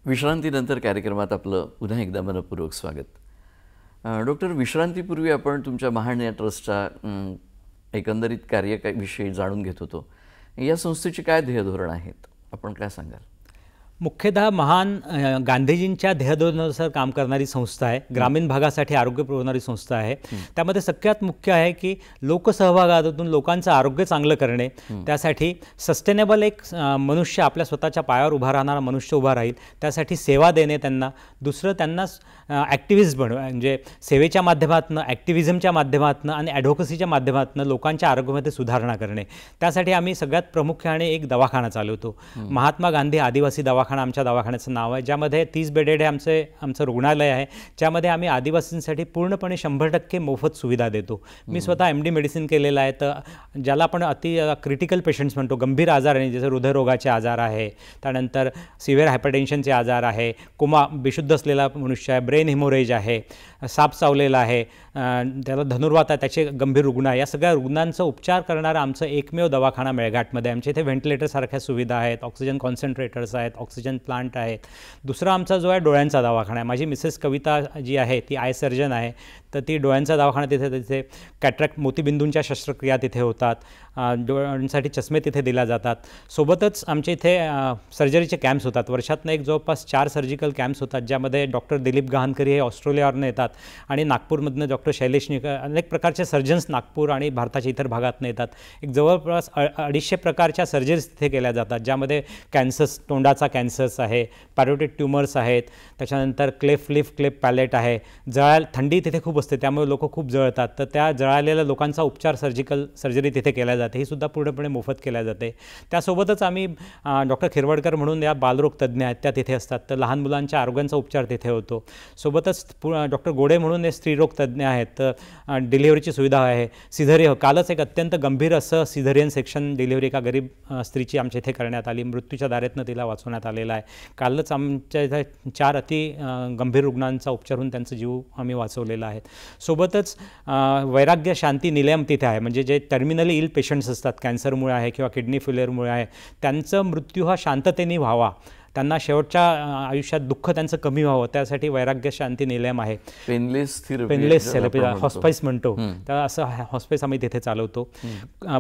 विश्रांतीनंतर कार्यक्रमात आपलं पुन्हा एकदा मनपूर्वक स्वागत. डॉक्टर, विश्रांतीपूर्वी आपण तुमच्या महान या ट्रस्टच्या एकंदरीत कार्याविषयी जाणून घेत होतो. या संस्थेची काय ध्येयधोरण आहेत, आपण काय सांगाल? मुख्यतः महान गांधीजींच्या ध्येयधोरणानुसार काम करणारी संस्था आहे, ग्रामीण भागासाठी आरोग्य पुरवणारी संस्था आहे. त्यामध्ये सगळ्यात मुख्य आहे की लोकसहभागातून लोकांचं आरोग्य चांगलं करणे, त्यासाठी सस्टेनेबल एक मनुष्य, आपल्या स्वतःच्या पायावर उभा राहणारा मनुष्य उभा राहील, त्यासाठी सेवा देणे त्यांना. दुसरं, त्यांना ॲक्टिव्हिस्ट बनवा, म्हणजे सेवेच्या माध्यमातून, ॲक्टिव्हिझमच्या माध्यमातून आणि ॲडव्होकसीच्या माध्यमातून लोकांच्या आरोग्यामध्ये सुधारणा करणे. त्यासाठी आम्ही सगळ्यात प्रामुख्याने एक दवाखाना चालवतो, महात्मा गांधी आदिवासी दवाखाना आमच्या दवाखान्याचं नाव आहे, ज्यामध्ये 30 बेडेड आमचं रुग्णालय आहे, ज्यामध्ये आम्ही आदिवासींसाठी पूर्णपणे 100% मोफत सुविधा देतो. मी स्वतः MD मेडिसिन केलेलं आहे, तर ज्याला आपण क्रिटिकल पेशंट्स म्हणतो, गंभीर आजार आहे, जसं हृदयरोगाचे आजार आहे, त्यानंतर सिव्हिअर हायपरटेन्शनचे आजार आहे, कोमा, बेशुद्ध असलेला मनुष्य आहे, ब्रेन हिमोरेज आहे, साप चावलेला आहे, त्याला धनुर्वात आहे, त्याचे गंभीर रुग्ण आहे, या सगळ्या रुग्णांचा उपचार करणारा आमचं एकमेव दवाखाना मेळघाटमध्ये. आमच्या इथे व्हेंटिलेटरसारख्या सुविधा आहेत, ऑक्सिजन कॉन्सन्ट्रेटर्स आहेत, ऑक्सिजन प्लांट आहेत. दुसरा आमचा जो आहे डोळ्यांचा दवाखाना आहे. माझी मिसेस कविता जी आहे ती आय सर्जन आहे, तर ती डोळ्यांचा दवाखाना तिथे कॅट्रॅक्ट, मोतीबिंदूंच्या शस्त्रक्रिया तिथे होतात, डोळ्यांसाठी चष्मे तिथे दिल्या जातात. सोबतच आमच्या इथे सर्जरीचे कॅम्प्स होतात, वर्षातनं एक जवळपास 4 सर्जिकल कॅम्प्स होतात, ज्यामध्ये डॉक्टर दिलीप गहाणकरी हे ऑस्ट्रेलियावरून येतात आणि नागपूरमधनं डॉक्टर शैलेश निकर, अनेक प्रकारचे सर्जन्स नागपूर आणि भारताच्या इतर भागातून येतात. एक जवळपास 250 प्रकारच्या सर्जरीज तिथे केल्या जातात, ज्यामध्ये कॅन्सर्स, तोंडाचा कॅन्सर्स आहे, पॅरोटिड ट्युमर्स आहेत, त्याच्यानंतर क्लेफ लिफ, क्लेफ पॅलेट आहे. थंडी तिथे खूप असते, त्यामुळे लोक खूप जळतात, तर त्या जळालेल्या लोकांचा उपचार, सर्जरी तिथे केल्या जाते, ही सुद्धा पूर्णपणे मोफत केल्या जाते. त्यासोबतच आम्ही डॉक्टर खिरवडकर म्हणून या बालरोग तज्ज्ञ आहेत, त्या तिथे असतात, तर लहान मुलांच्या आरोग्यांचा उपचार तिथे होतो. सोबतच डॉक्टर गोडे म्हणून हे स्त्रीरोग तज्ज्ञ आहेत, तर डिलिव्हरीची सुविधा आहे. कालच एक अत्यंत गंभीर असं सिझेरियन सेक्शन डिलिव्हरी एका गरीब स्त्रीची आमच्या इथे करण्यात आली, मृत्यूच्या दारातनं तिला वाचवण्यात आलेला आहे. कालच आमच्या इथे 4 गंभीर रुग्णांचा उपचार होऊन त्यांचा जीव आम्ही वाचवलेला आहे. सोबतच वैराग्य शांती निलयम तिथे आहे, म्हणजे जे टर्मिनली इल पेशंट्स असतात, कॅन्सरमुळे आहे किंवा किडनी फेल्युअरमुळे आहे, त्यांचा मृत्यू हा शांततेने व्हावा त्यांना शेवटच्या आयुष्यात दुःख त्यांचं कमी व्हावं त्यासाठी वैराग्य शांती निलयम आहे. पेनलेस थेरपी हॉस्पाईस म्हणतो, तर असं हॉस्पाईस आम्ही तिथे चालवतो.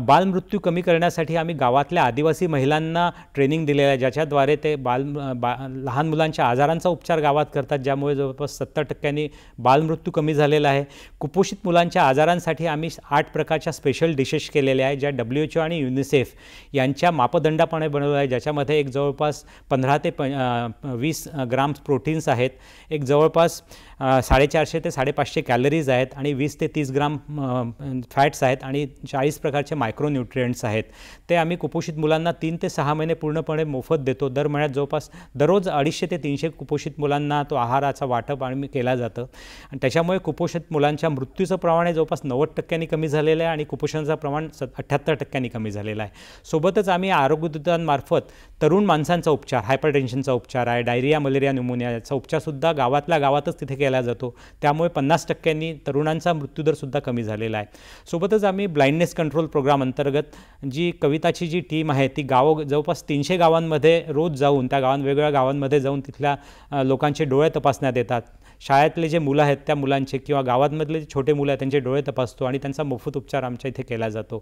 बालमृत्यू कमी करण्यासाठी आम्ही गावातल्या आदिवासी महिलांना ट्रेनिंग दिलेलं आहे, ज्याच्याद्वारे ते लहान मुलांच्या आजारांचा उपचार गावात करतात, ज्यामुळे जवळपास 70% बालमृत्यू कमी झालेला आहे. कुपोषित मुलांच्या आजारांसाठी आम्ही 8 प्रकारच्या स्पेशल डिशेस केलेल्या आहे, ज्या WHO आणि युनिसेफ यांच्या मापदंडाप्रमाणे बनवलं आहे, ज्याच्यामध्ये एक जवळपास 15 ते 20 ग्राम प्रोटीन्स आहेत, एक जवळपास 450 ते 550 कॅलरीज आहेत आणि 20 ते 30 ग्राम फॅट्स आहेत आणि 40 प्रकारचे मायक्रोन्यूट्रिएंट्स आहेत. ते आम्ही कुपोषित मुलांना 3 ते 6 महिने पूर्णपणे मोफत देतो. दर महिन्यात जवळपास दररोज 250 ते 300 कुपोषित मुलांना तो आहाराचा वाटप आम्ही केला जातं आणि त्याच्यामुळे कुपोषित मुलांच्या मृत्यूचं प्रमाण जवळपास 90% कमी झालेलं आहे आणि कुपोषणाचं प्रमाण 78% कमी झालेलं आहे. सोबतच आम्ही आरोग्य दूतांमार्फत तरुण माणसांचा उपचार, हायपरटेन्शनचा उपचार आहे, डायरिया, मलेरिया, न्यूमोनिया याचा उपचारसुद्धा गावातल्या गावातच तिथे केला जातो. त्यामुळे 50% तरुणांचा मृत्यूदरसुद्धा कमी झालेला आहे. सोबतच आम्ही ब्लाइंडनेस कंट्रोल प्रोग्राम अंतर्गत जी कविताची जी टीम आहे ती जवळपास 300 गावांमध्ये रोज जाऊन त्या वेगवेगळ्या गावांमध्ये जाऊन तिथल्या लोकांचे डोळे तपासण्यात येतात. शाळेतले जे मुलं आहेत त्या मुलांचे किंवा गावांमधले जे छोटे मुलं आहेत त्यांचे डोळे तपासतो आणि त्यांचा मोफत उपचार आमच्या इथे केला जातो.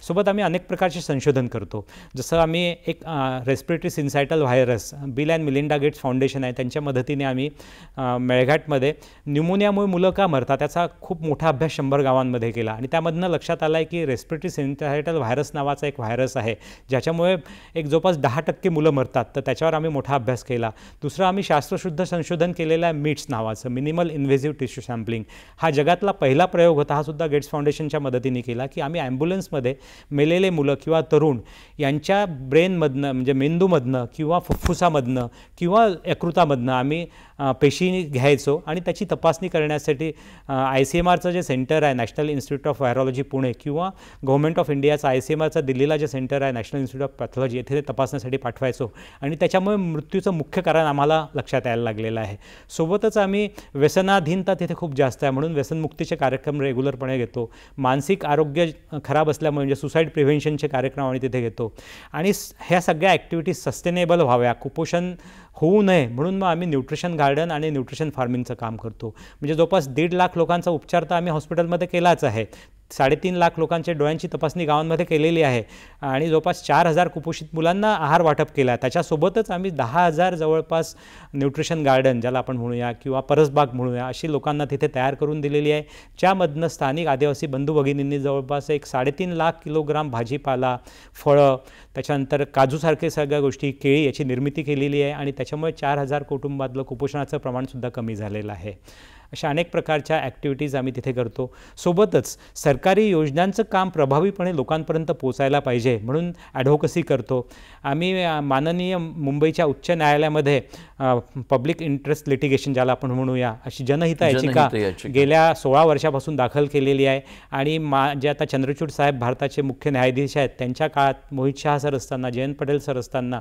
सोबत आम्ही अनेक प्रकारचे संशोधन करतो. जसं आम्ही एक respiratory syncytial virus Bill and Melinda Gates Foundation आहे, त्यांच्या मदतीने आम्ही मेळघाटमध्ये न्यूमोनियामुळे मुलं का मरतात त्याचा खूप मोठा अभ्यास 100 गावांमध्ये केला आणि त्यामधनं लक्षात आलं आहे की रेस्पिरेटरी सिन्सायटल व्हायरस नावाचा एक व्हायरस आहे, ज्याच्यामुळे एक जवळपास 10% मुलं मरतात. तर त्याच्यावर आम्ही मोठा अभ्यास केला. दुसरं आम्ही शास्त्रशुद्ध संशोधन केलेलं आहे मिट्स नावाचं, मिनिमल इन्व्हेसिव्ह टिश्यू सॅम्पलिंग. हा जगातला पहिला प्रयोग होता, हा सुद्धा गेट्स फाउंडेशनच्या मदतीने केला, की आम्ही ॲम्ब्युलन्समध्ये मेलेले मुलं किंवा तरुण यांच्या ब्रेनमधनं म्हणजे मेंदूमधनं किंवा फुफ्फुसामधनं किंवा यकृतामधनं आम्ही पेशी घ्यायचो आणि त्याची तपासणी करण्यासाठी ICMRचं जे सेंटर आहे national institute of virology Pune किंवा गव्हर्नमेंट ऑफ इंडियाचं ICMRचं दिल्लीला जे सेंटर आहे नॅशनल इन्स्टिट्यूट ऑफ पॅथॉलॉजी, येथे ते तपासण्यासाठी पाठवायचो आणि त्याच्यामुळे मृत्यूचं मुख्य कारण आम्हाला लक्षात यायला लागलेलं आहे. सोबतच आम्ही व्यसनाधीनता तिथे खूप जास्त आहे म्हणून व्यसनमुक्तीचे कार्यक्रम रेग्युलरपणे घेतो. मानसिक आरोग्य खराब असल्यामुळे म्हणजे सुसाईड प्रिव्हेन्शनचे कार्यक्रम आम्ही तिथे घेतो आणि ह्या सगळ्या ॲक्टिव्हिटीज सस्टेनेबल व्हाव्या, कुपोषण होऊ नये म्हणून मग आम्ही न्यूट्रिशन गार्डन आणि न्यूट्रिशन फार्मिंगचं काम करतो. म्हणजे जवळपास 1.5 लाख लोकांचा उपचार तर आम्ही हॉस्पिटलमध्ये केलाच आहे. 3.5 लाख लोकांच्या डोळ्यांची तपासणी गावांमध्ये केलेली आहे आणि जवळपास 4,000 कुपोषित मुलांना आहार वाटप केला. त्याच्यासोबतच आम्ही 10,000 जवळपास न्यूट्रिशन गार्डन ज्याला आपण म्हणूया किंवा परसबाग म्हणूया अशी लोकांना तिथे तयार करून दिलेली आहे, ज्यामधनं स्थानिक आदिवासी बंधू भगिनींनी जवळपास 3.5 लाख किलोग्राम भाजीपाला, फळं, त्याच्यानंतर काजूसारखे सगळ्या गोष्टी, केळी याची निर्मिती केलेली आहे आणि त्याच्यामुळे 4,000 कुटुंबातलं कुपोषणाचं प्रमाणसुद्धा कमी झालेलं आहे. अशा अनेक प्रकारच्या ॲक्टिव्हिटीज आम्ही तिथे करतो. सोबतच सरकारी योजनांचं काम प्रभावीपणे लोकांपर्यंत पोचायला पाहिजे म्हणून ॲडव्होकसी करतो. आम्ही माननीय मुंबईच्या उच्च न्यायालयामध्ये पब्लिक इंटरेस्ट लिटिगेशन ज्याला आपण म्हणूया अशी जनहित याचिका गेल्या 16 वर्षापासून दाखल केलेली आहे आणि जे आता चंद्रचूड साहेब भारताचे मुख्य न्यायाधीश आहेत त्यांच्या काळात मोहित शहा सर असताना, जयंत पटेल सर असताना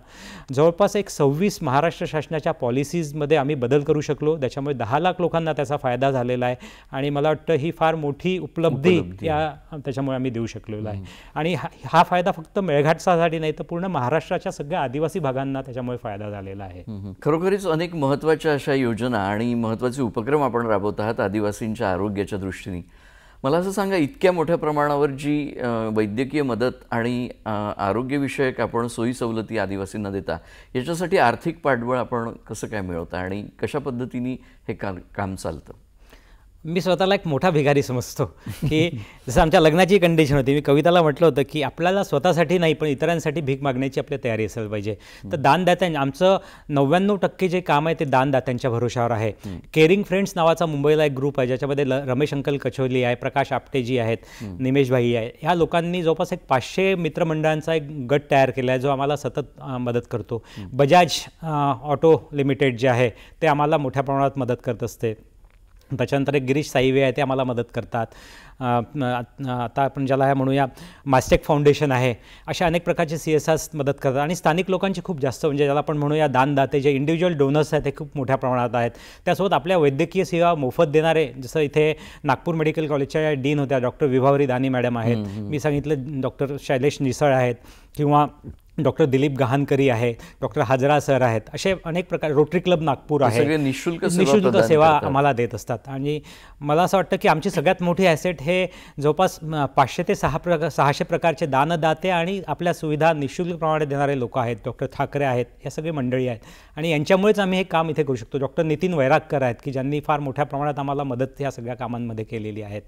जवळपास 26 महाराष्ट्र शासनाच्या पॉलिसीजमध्ये आम्ही बदल करू शकलो. त्याच्यामुळे 10 लाख लोकांना त्याचा फायदा झालेला आहे आणि मला वाटतं ही फार मोठी उपलब्धी त्याच्यामुळे आम्ही देऊ शकलेलो आहे आणि हा फायदा फक्त मेळघाटसाठी नाही तर पूर्ण महाराष्ट्राच्या सगळ्या आदिवासी भागांना त्याच्यामुळे फायदा झालेला आहे. खरोखरीच अनेक महत्त्वाच्या अशा योजना आणि महत्त्वाचे उपक्रम आपण राबवत आहात आदिवासींच्या आरोग्याच्या दृष्टीने. मला असं सांगा, इतक्या मोठ्या प्रमाणावर जी वैद्यकीय मदत आणि आरोग्यविषयक आपण सोयी सवलती आदिवासींना देता, याच्यासाठी आर्थिक पाठबळ आपण कसं काय मिळवता आणि कशा पद्धतीने हे काम चालतं? मी स्वतःला एक मोठा भिकारी समजतो की जसं आमच्या लग्नाची कंडिशन होती, मी कविताला म्हटलं होतं की आपल्याला स्वतःसाठी नाही पण इतरांसाठी भीक मागण्याची आपली तयारी असायला पाहिजे. तर दानदात्यांच्या आमचं 99% जे काम आहे ते दानदात्यांच्या भरोशावर आहे. केअरिंग फ्रेंड्स नावाचा मुंबईला एक ग्रुप आहे ज्याच्यामध्ये रमेश अंकल कचोली आहे, प्रकाश आपटेजी आहेत, निमेशभाई आहे. ह्या लोकांनी जवळपास 500 मित्रमंडळांचा एक गट तयार केला आहे जो आम्हाला सतत मदत करतो. बजाज ऑटो लिमिटेड जे आहे ते आम्हाला मोठ्या प्रमाणात मदत करत असते. त्याच्यानंतर एक गिरीश साईवे आहे ते आम्हाला मदत करतात. आता आपण ज्याला म्हणूया मास्टेक फाउंडेशन आहे, अशा अनेक प्रकारचे CSRs मदत करतात आणि स्थानिक लोकांची खूप जास्त म्हणजे ज्याला आपण म्हणूया दानदाते जे इंडिव्हिज्युअल डोनर्स आहेत ते खूप मोठ्या प्रमाणात आहेत. त्यासोबत आपल्या वैद्यकीय सेवा मोफत देणारे जसं इथे नागपूर मेडिकल कॉलेजच्या डीन होत्या डॉक्टर विभावरी दानी मॅडम आहेत, मी सांगितलं डॉक्टर शैलेश निसळ आहेत किंवा डॉक्टर दिलीप गहाणकरी आहे, डॉक्टर हाजरा सर आहेत, असे अनेक प्रकार, रोटरी क्लब नागपूर आहे, सगळे निशुल्क सेवा आम्हाला देत असतात. आणि मला असं वाटतं की आमची सगळ्यात मोठी ॲसेट हे जवळपास 500 ते 600 प्रकारचे दानदाते आणि आपल्या सुविधा निशुल्कप्रमाणे देणारे लोक आहेत. डॉक्टर ठाकरे आहेत, या सगळी मंडळी आहेत आणि यांच्यामुळेच आम्ही हे काम इथे करू शकतो. डॉक्टर नितीन वैरागकर आहेत की ज्यांनी फार मोठ्या प्रमाणात आम्हाला मदत या सगळ्या कामांमध्ये केलेली आहेत.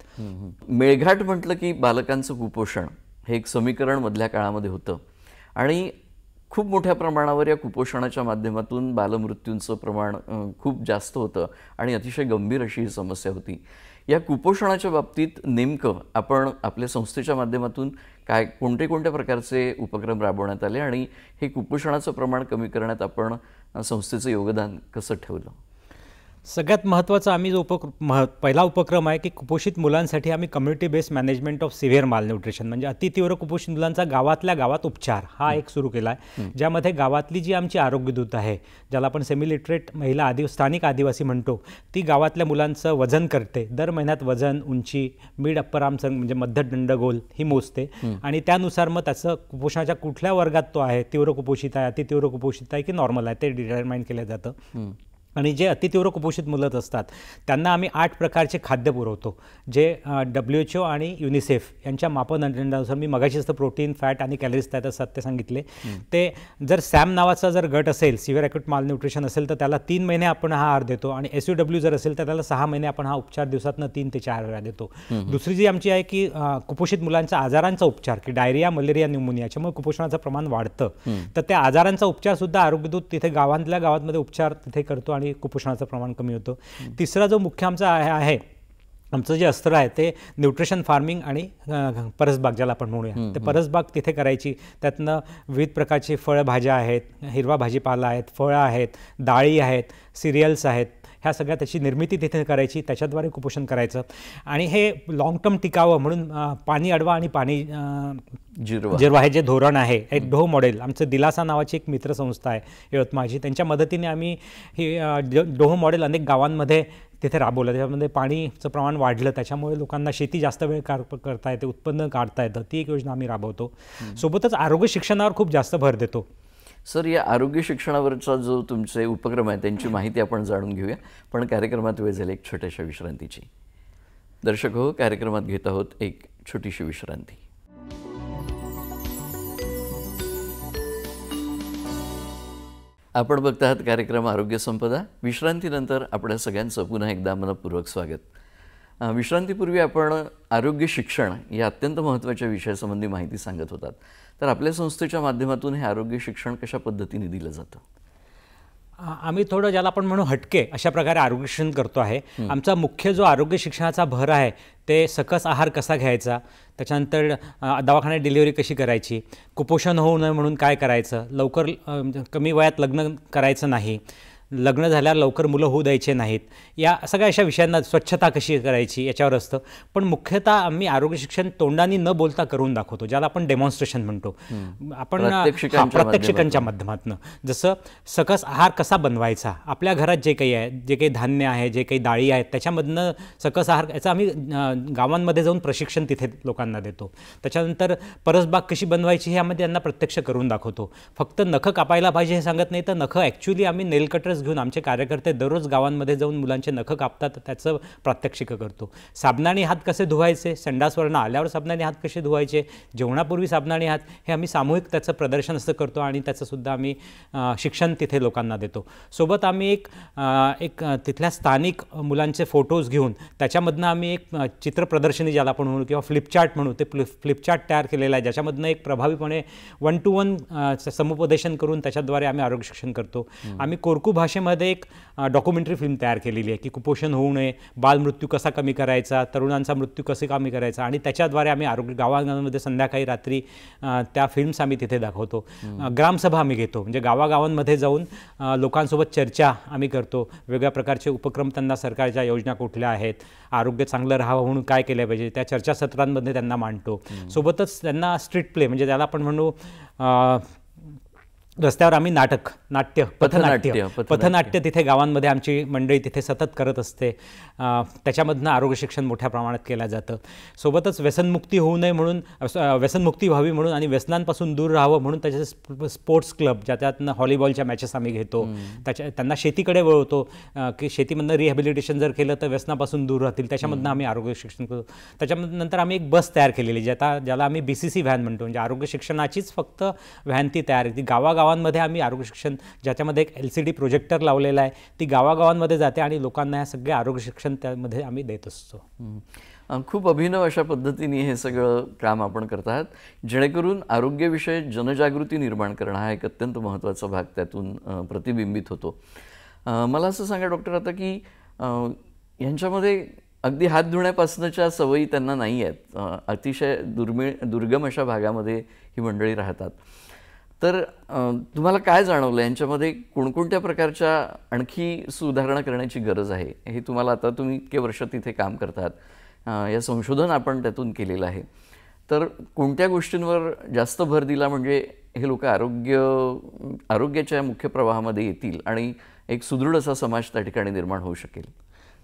मेळघाट म्हटलं की बालकांचं कुपोषण हे एक समीकरण मधल्या काळामध्ये होतं आणि खूप मोठ्या प्रमाणावर या कुपोषणाच्या माध्यमातून बालमृत्यूंचं प्रमाण खूप जास्त होतं आणि अतिशय गंभीर अशी ही समस्या होती. या कुपोषणाच्या बाबतीत नेमकं आपण आपल्या संस्थेच्या माध्यमातून कोणत्या प्रकारचे उपक्रम राबवण्यात आले आणि हे कुपोषणाचं प्रमाण कमी करण्यात आपण संस्थेचं योगदान कसं ठेवलं? सगळ्यात महत्त्वाचा आम्ही जो पहिला उपक्रम आहे की कुपोषित मुलांसाठी आम्ही community based management of severe malnutrition म्हणजे अतितीव्र कुपोषित मुलांचा गावातल्या गावात उपचार हा एक सुरू केला आहे, ज्यामध्ये गावातली जी आमची आरोग्यदूत आहे, ज्याला आपण सेमी लिटरेट महिला स्थानिक आदिवासी म्हणतो, ती गावातल्या मुलांचं वजन करते. दर महिन्यात वजन, उंची, मिड अप्पर आर्म म्हणजे मध्य दंडगोल ही मोजते आणि त्यानुसार मग त्याचं कुपोषणाच्या कुठल्या वर्गात तो आहे, तीव्र कुपोषित आहे, अतितीव्र कुपोषित आहे की नॉर्मल आहे, ते डिटरमाइन केलं जातं. आणि जे अतितीव्र कुपोषित मुलं असतात त्यांना आम्ही 8 प्रकारचे खाद्य पुरवतो, जे WHO आणि युनिसेफ यांच्या मापदंडानुसार, मी मगाशी जसं प्रोटीन, फॅट आणि कॅलरीज त्यात असतात ते सांगितले, ते जर सॅम नावाचा जर गट असेल, सिव्हिअर ॲक्यूट मालन्यूट्रिशन असेल, तर त्याला 3 महिने आपण हा आहार देतो आणि SUW जर असेल तर त्याला 6 महिने आपण हा उपचार दिवसातनं 3 ते 4 वेळा देतो. दुसरी जी आमची आहे की कुपोषित मुलांच्या आजारांचा उपचार, की डायरिया, मलेरिया, न्यूमोनिया, याच्यामुळे कुपोषणाचं प्रमाण वाढतं, तर त्या आजारांचा उपचारसुद्धा आरोग्यदूत तिथे गावातल्या गावांमध्ये उपचार तिथे करतो आणि कुपोषणाचं प्रमाण कमी होतं. तिसरा जो मुख्य आमचा आहे, आमचं जे अस्त्र आहे ते न्यूट्रिशन फार्मिंग आणि परसबाग ज्याला आपण म्हणूया, ते परसबाग तिथे करायची. त्यातनं विविध प्रकारची फळभाज्या आहेत, हिरवा भाजीपाला आहेत, फळं आहेत, डाळी आहेत, सिरियल्स आहेत, ह्या सगळ्या त्याची निर्मिती तिथे करायची, त्याच्याद्वारे कुपोषण करायचं. आणि हे लाँग टर्म टिकावं म्हणून पाणी अडवा आणि पाणी जिरवा हे जे धोरण आहे, एक ढोह मॉडेल, आमचं दिलासा नावाची एक मित्रसंस्था आहे यवतमाळची, त्यांच्या मदतीने आम्ही ही ढोह मॉडेल अनेक गावांमध्ये तिथे राबवलं. त्याच्यामध्ये पाणीचं प्रमाण वाढलं, त्याच्यामुळे लोकांना शेती जास्त वेळ करता येते, उत्पन्न काढता येतं, ती एक योजना आम्ही राबवतो. सोबतच आरोग्य शिक्षणावर खूप जास्त भर देतो. सर, या आरोग्य शिक्षणावरचा जो तुमचे उपक्रम आहे त्यांची माहिती आपण जाणून घेऊया, पण कार्यक्रमात वेळ झाली एक छोट्याशा विश्रांतीची. दर्शक हो, कार्यक्रमात घेत आहोत एक छोटीशी विश्रांती. आपण बघत आहात कार्यक्रम आरोग्य संपदा. विश्रांतीनंतर आपल्या सगळ्यांचं पुन्हा एकदा मनपूर्वक स्वागत. विश्रांतीपूर्वी आपण आरोग्य शिक्षण या अत्यंत महत्त्वाच्या विषयासंबंधी माहिती सांगत होतात. तर आपल्या संस्थेच्या माध्यमातून हे आरोग्य शिक्षण कशा पद्धतीने दिलं जातं? आम्ही थोडं ज्याला आपण म्हणू हटके अशा प्रकारे आरोग्य शिक्षण करतो आहे. आमचा मुख्य जो आरोग्य शिक्षणाचा भर आहे ते सकस आहार कसा घ्यायचा, त्याच्यानंतर दवाखान्यात डिलिव्हरी कशी करायची, कुपोषण होऊ नये म्हणून काय करायचं, लवकर कमी वयात लग्न करायचं नाही, लग्न झाल्यावर लवकर मुलं होऊ द्यायचे नाहीत, या सगळ्या अशा विषयांना, स्वच्छता कशी करायची याच्यावर असतं. पण मुख्यतः आम्ही आरोग्य शिक्षण तोंडाने न बोलता करून दाखवतो, ज्याला आपण डेमॉन्स्ट्रेशन म्हणतो. आपण प्रात्यक्षिकांच्या माध्यमातून, जसं सकस आहार कसा बनवायचा, आपल्या घरात जे काही आहे, जे काही धान्य आहे, जे काही डाळी आहेत, त्याच्यामधनं सकस आहार याचं आम्ही गावांमध्ये जाऊन प्रशिक्षण तिथे लोकांना देतो. त्याच्यानंतर परसबाग कशी बनवायची हे आम्ही त्यांना प्रत्यक्ष करून दाखवतो. फक्त नखं कापायला पाहिजे हे सांगत नाही, तर नखं ॲक्च्युली आम्ही नेल कटर्स घेऊन आमचे कार्यकर्ते दररोज गावांमध्ये जाऊन मुलांचे नखं कापतात, त्याचं प्रात्यक्षिक करतो. साबणाने हात कसे धुवायचे, संडासवरनं आल्यावर साबणाने हात कसे धुवायचे, जेवणापूर्वी साबणाने हात, हे आम्ही सामूहिक त्याचं प्रदर्शन असं करतो आणि त्याचंसुद्धा आम्ही शिक्षण तिथे लोकांना देतो. सोबत आम्ही एक तिथल्या स्थानिक मुलांचे फोटोज घेऊन त्याच्यामधनं आम्ही एक चित्र प्रदर्शनी ज्याला आपण म्हणू किंवा फ्लिपचार्ट म्हणू, ते फ्लिपचार्ट तयार केलेलं आहे, ज्याच्यामधनं एक प्रभावीपणे 1 to 1 समुपदेशन करून त्याच्याद्वारे आम्ही आरोग्य शिक्षण करतो. आम्ही कोरकू भाषेमध्ये एक डॉक्युमेंटरी फिल्म तयार केलेली आहे की कुपोषण होऊ नये, बालमृत्यू कसा कमी करायचा, तरुणांचा मृत्यू कसे कमी करायचा, आणि त्याच्याद्वारे आम्ही आरोग्य गावागावांमध्ये संध्याकाळी रात्री त्या फिल्म्स आम्ही तिथे दाखवतो. ग्रामसभा आम्ही घेतो, म्हणजे गावागावांमध्ये जाऊन लोकांसोबत चर्चा आम्ही करतो. वेगळ्या प्रकारचे उपक्रम, त्यांना सरकारच्या योजना कुठल्या आहेत, आरोग्य चांगलं राहावं म्हणून काय केलं पाहिजे, त्या चर्चासत्रांमध्ये त्यांना मांडतो. सोबतच त्यांना स्ट्रीट प्ले, म्हणजे त्याला आपण म्हणू रस्त्यावर आम्ही नाट्य पथनाट्य. पथनाट्य तिथे गावांमध्ये आमची मंडळी तिथे सतत करत असते. त्याच्यामधनं आरोग्य शिक्षण मोठ्या प्रमाणात केलं जातं. सोबतच व्यसनमुक्ती होऊ नये म्हणून, व्यसनमुक्ती व्हावी म्हणून आणि व्यसनांपासून दूर राहावं म्हणून त्याचे स्पोर्ट्स क्लब, ज्याच्यातनं व्हॉलीबॉलच्या मॅचेस आम्ही घेतो. त्यांना शेतीकडे वळवतो की शेतीमधनं रिहॅबिलिटेशन जर केलं तर व्यसनापासून दूर राहतील. त्याच्यामधनं आम्ही आरोग्य शिक्षण करतो. त्याच्यानंतर आम्ही एक बस तयार केलेली, ज्याला आम्ही BCC व्हॅन म्हणतो, म्हणजे आरोग्य शिक्षणाचीच फक्त व्हॅन ती तयार आहे. ती गावागावांमध्ये आम्ही आरोग्य शिक्षण, ज्याच्यामध्ये एक LCD प्रोजेक्टर लावलेला आहे, ती गावागावांमध्ये जाते आणि लोकांना हे सगळे आरोग्य शिक्षण त्यामध्ये आम्ही देत असतो. खूप अभिनव अशा पद्धतीने हे सगळं काम आपण करत आहात, जेणेकरून आरोग्यविषयक जनजागृती निर्माण करणं हा एक अत्यंत महत्त्वाचा भाग त्यातून प्रतिबिंबित होतो. मला असं सांगा डॉक्टर आता की यांच्यामध्ये अगदी हात धुण्यापासूनच्या सवयी त्यांना नाही आहेत. अतिशय दुर्गम अशा भागामध्ये ही मंडळी राहतात. तर तुम्हाला काय जाणवलं यांच्यामध्ये कोणकोणत्या प्रकारच्या आणखी सुधारणा करण्याची गरज आहे? हे तुम्हाला आता तुम्ही इतके वर्ष तिथे काम करतात, या संशोधन आपण त्यातून केलेलं आहे, तर कोणत्या गोष्टींवर जास्त भर दिला म्हणजे हे लोक आरोग्याच्या मुख्य प्रवाहामध्ये येतील आणि एक सुदृढ असा समाज त्या ठिकाणी निर्माण होऊ शकेल?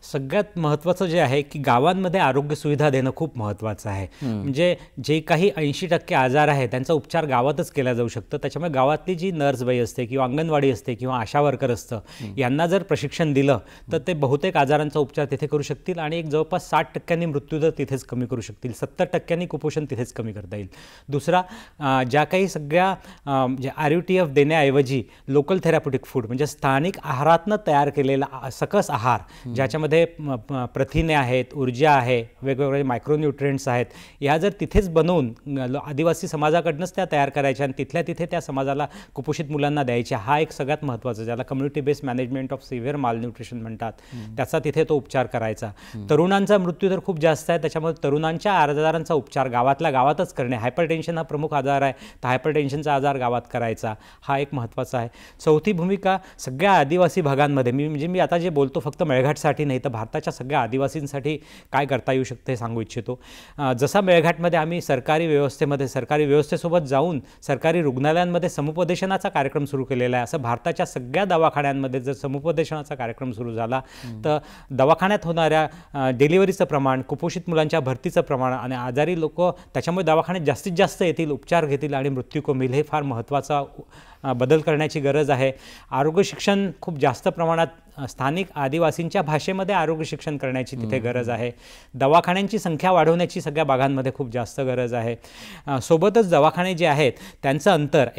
सगळ्यात महत्त्वाचं जे आहे की गावांमध्ये आरोग्य सुविधा देणं खूप महत्त्वाचं आहे. म्हणजे जे काही 80% आजार आहे त्यांचा उपचार गावातच केला जाऊ शकतं. त्याच्यामुळे गावातली जी नर्सबाई असते किंवा अंगणवाडी असते किंवा आशा वर्कर असतं, यांना जर प्रशिक्षण दिलं तर ते बहुतेक आजारांचा उपचार तिथे करू शकतील आणि एक जवळपास 60% मृत्यूदर तिथेच कमी करू शकतील. 70% कुपोषण तिथेच कमी करता येईल. दुसरा, ज्या काही सगळ्या म्हणजे RUTF देण्याऐवजी लोकल थेराप्युटिक फूड म्हणजे स्थानिक आहारातनं तयार केलेला सकस आहार, ज्याच्यामध्ये प्रथिने आहेत, ऊर्जा आहे, वेगवेगळे मायक्रोन्यूट्रिएंट्स आहेत, या जर तिथेच बनवून आदिवासी समाजाकडनंच त्या तयार करायच्या आणि तिथल्या तिथे त्या समाजाला, कुपोषित मुलांना द्यायच्या, हा एक सगळ्यात महत्त्वाचा, ज्याला community based management of severe malnutrition म्हणतात, त्याचा तिथे तो उपचार करायचा. तरुणांचा मृत्यूदर खूप जास्त आहे, त्याच्यामुळे तरुणांच्या आजारांचा उपचार गावातल्या गावातच करणे. हायपरटेन्शन हा प्रमुख आजार आहे, तर हायपरटेन्शनचा आजार गावात करायचा, हा एक महत्त्वाचा आहे. चौथी भूमिका सगळ्या आदिवासी भागांमध्ये, मी आता जे बोलतो फक्त मेळघाटसाठी नाही तर भारताच्या सगळ्या आदिवासींसाठी काय करता येऊ शकते हे सांगू इच्छितो. जसा मेळघाटमध्ये आम्ही सरकारी व्यवस्थेसोबत जाऊन सरकारी रुग्णालयांमध्ये समुपदेशनाचा कार्यक्रम सुरू केलेला आहे, असं भारताच्या सगळ्या दवाखान्यांमध्ये जर समुपदेशनाचा कार्यक्रम सुरू झाला तर दवाखान्यात होणाऱ्या डिलिव्हरीचं प्रमाण, कुपोषित मुलांच्या भरतीचं प्रमाण आणि आजारी लोक त्याच्यामुळे दवाखान्यात जास्तीत जास्त येतील, उपचार घेतील आणि मृत्यू कमी होईल. हे फार महत्त्वाचा बदल करण्याची गरज आहे. आरोग्य शिक्षण खूप जास्त प्रमाणात स्थानिक आदिवासींच्या भाषेमध्ये आरोग्य शिक्षण करण्याची तिथे गरज आहे. दवाखान्यांची संख्या वाढवण्याची सगळ्या भागांमध्ये खूप जास्त गरज आहे. सोबतच दवाखाने जे आहेत त्यांचं अंतर,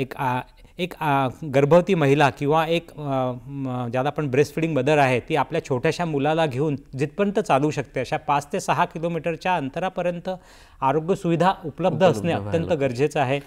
एक गर्भवती महिला किंवा एक ज्याला आपण ब्रेस्ट फिडिंग मदर आहे, ती आपल्या छोट्याशा मुलाला घेऊन जिथपर्यंत चालू शकते अशा 5 ते 6 किलोमीटरच्या अंतरापर्यंत आरोग्य सुविधा उपलब्ध असणे अत्यंत गरजेचं आहे.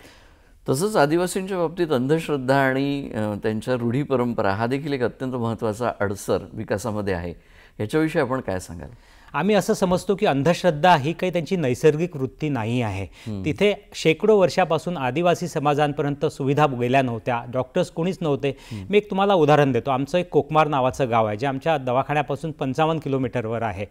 तसंच आदिवासींच्या बाबतीत अंधश्रद्धा आणि त्यांच्या रूढी परंपरा हा देखील एक अत्यंत महत्त्वाचा अडसर विकासामध्ये आहे. याच्याविषयी आपण काय सांगाल? आम्ही असं समजतो की अंधश्रद्धा ही काही त्यांची नैसर्गिक वृत्ती नाही आहे. तिथे शेकडो वर्षापासून आदिवासी समाजांपर्यंत सुविधा गेल्या नव्हत्या, डॉक्टर्स कोणीच नव्हते. मी एक तुम्हाला उदाहरण देतो. आमचं एक कोकमार नावाचं गाव आहे जे आमच्या दवाखान्यापासून 55 किलोमीटरवर आहे.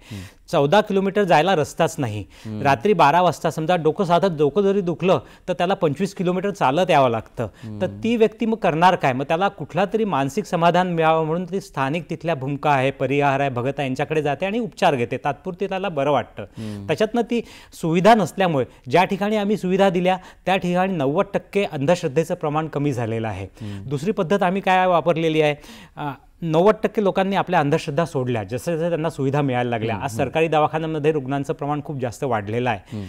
14 किलोमीटर जायला रस्ताच नाही. रात्री 12 वाजता समजा डोकं जरी दुखलं तर त्याला 25 किलोमीटर चालत यावं लागतं. तर ती व्यक्ती मग करणार काय? मग त्याला कुठला तरी मानसिक समाधान मिळावं म्हणून ती स्थानिक तिथल्या भूमिका आहे, परिहार आहे, भगत आहे, यांच्याकडे जाते आणि उपचार घेते. तात्पुरती त्याला बरं वाटतं. त्याच्यातनं ती सुविधा नसल्यामुळे ज्या ठिकाणी आम्ही सुविधा दिल्या त्या ठिकाणी 90% अंधश्रद्धेचं प्रमाण कमी झालेलं आहे. दुसरी पद्धत आम्ही काय वापरलेली आहे, 90% लोकांनी आपल्या अंधश्रद्धा सोडल्या जसं जसं त्यांना सुविधा मिळायला लागल्या. आज सरकारी दवाखान्यांमध्ये रुग्णांचं प्रमाण खूप जास्त वाढलेलं आहे.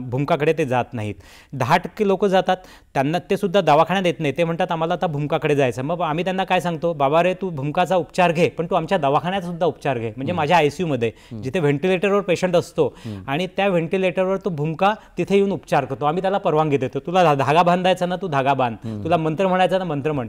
भूमकाकडे ते जात नाहीत. 10% लोक जातात, त्यांना ते सुद्धा दवाखान्यात येत नाही. ते म्हणतात आम्हाला आता भूमकाकडे जायचं. मग आम्ही त्यांना काय सांगतो, बाबा रे तू भूमकाचा उपचार घे पण तू आमच्या दवाखान्यात सुद्धा उपचार घे. म्हणजे माझ्या ICU मध्ये जिथे व्हेंटिलेटरवर पेशंट असतो आणि त्या व्हेंटिलेटरवर तो भूमका तिथे येऊन उपचार करतो. आम्ही त्याला परवानगी देतो. तुला धागा बांधायचा ना तू धागा बांध, तुला मंत्र म्हणायचा ना मंत्र म्हण.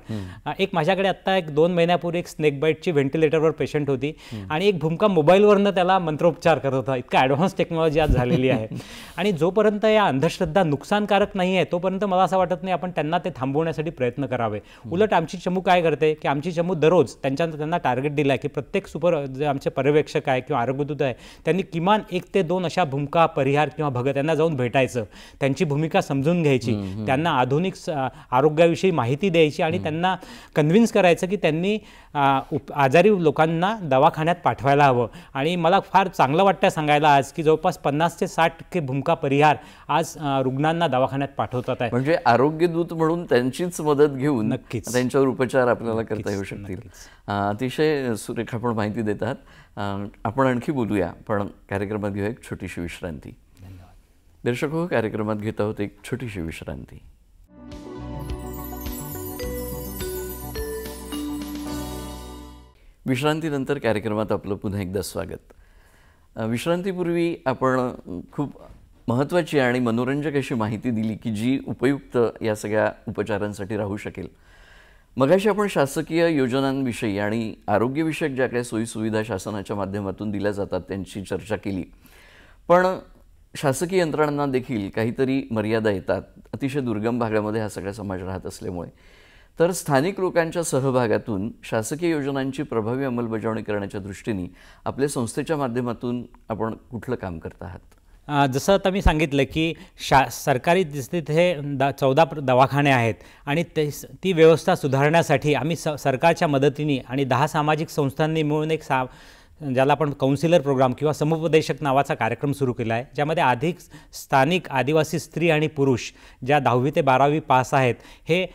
एक माझ्याकडे आत्ता 2 महिन्यापूर्वी एक स्नेक बाईटची व्हेंटिलेटरवर पेशंट होती आणि एक भूमका मोबाईलवरनं त्याला मंत्रोपचार करत होता. इतका ॲडव्हान्स टेक्नॉलॉजी आज झालेली आहे. आणि जोपर्यंत या अंधश्रद्धा नुकसानकारक नाही आहे तोपर्यंत मला असं वाटत नाही आपण त्यांना ते थांबवण्यासाठी प्रयत्न करावे. उलट आमची चमू काय करते की आमची चमू दररोज त्यांना टार्गेट दिलं आहे की प्रत्येक जे आमचे पर्यवेक्षक आहे किंवा आरोग्यदूत आहे त्यांनी किमान 1 ते 2 अशा भूमिका परिहार किंवा भगत त्यांना जाऊन भेटायचं, त्यांची भूमिका समजून घ्यायची, त्यांना आधुनिक आरोग्याविषयी माहिती द्यायची आणि त्यांना कन्व्हिन्स करायचं की त्यांनी आजारी लोकांना दवाखान्यात पाठवायला हवं. आणि मला फार चांगलं वाटतं सांगायला आज की जवळपास 50 ते 60% भूमिका परिहार आज रुग्णांना दवाखान्यात पाठवतात आहे. म्हणजे आरोग्यदूत म्हणून त्यांचीच मदत घेऊन नक्कीच त्यांच्यावर उपचार आपल्याला करता येऊ शकतील. अतिशय सुरेख आपण माहिती देतात. आपण आणखी बोलूया, पण कार्यक्रमात घेऊया एक छोटीशी विश्रांती. दर्शक हो, कार्यक्रमात घेत आहोत एक छोटीशी विश्रांती. विश्रांतीनंतर कार्यक्रमात आपलं पुन्हा एकदा स्वागत. विश्रांतीपूर्वी आपण खूप महत्त्वाची आणि मनोरंजक अशी माहिती दिली की जी उपयुक्त या सगळ्या उपचारांसाठी राहू शकेल. मगाशी आपण शासकीय योजनांविषयी आणि आरोग्यविषयक ज्या काही सोयीसुविधा शासनाच्या माध्यमातून दिल्या जातात त्यांची चर्चा केली. पण शासकीय यंत्रणांना देखील काहीतरी मर्यादा येतात. अतिशय दुर्गम भागामध्ये हा सगळा समाज राहत असल्यामुळे. तर स्थानिक लोकांच्या सहभागातून शासकीय योजनांची प्रभावी अंमलबजावणी करण्याच्या दृष्टीने आपल्या संस्थेच्या माध्यमातून आपण कुठलं काम करत आहात? जसं आता मी सांगितलं की सरकारी तिथे 14 दवाखाने आहेत आणि ती व्यवस्था सुधारण्यासाठी आम्ही सरकारच्या मदतीने आणि 10 सामाजिक संस्थांनी मिळून एक ज्याला आपण काउन्सिलर प्रोग्राम किंवा समुपदेशक नावाचा कार्यक्रम सुरू केला आहे, ज्यामध्ये अधिक स्थानिक आदिवासी स्त्री आणि पुरुष ज्या 10वी ते 12वी पास आहेत हे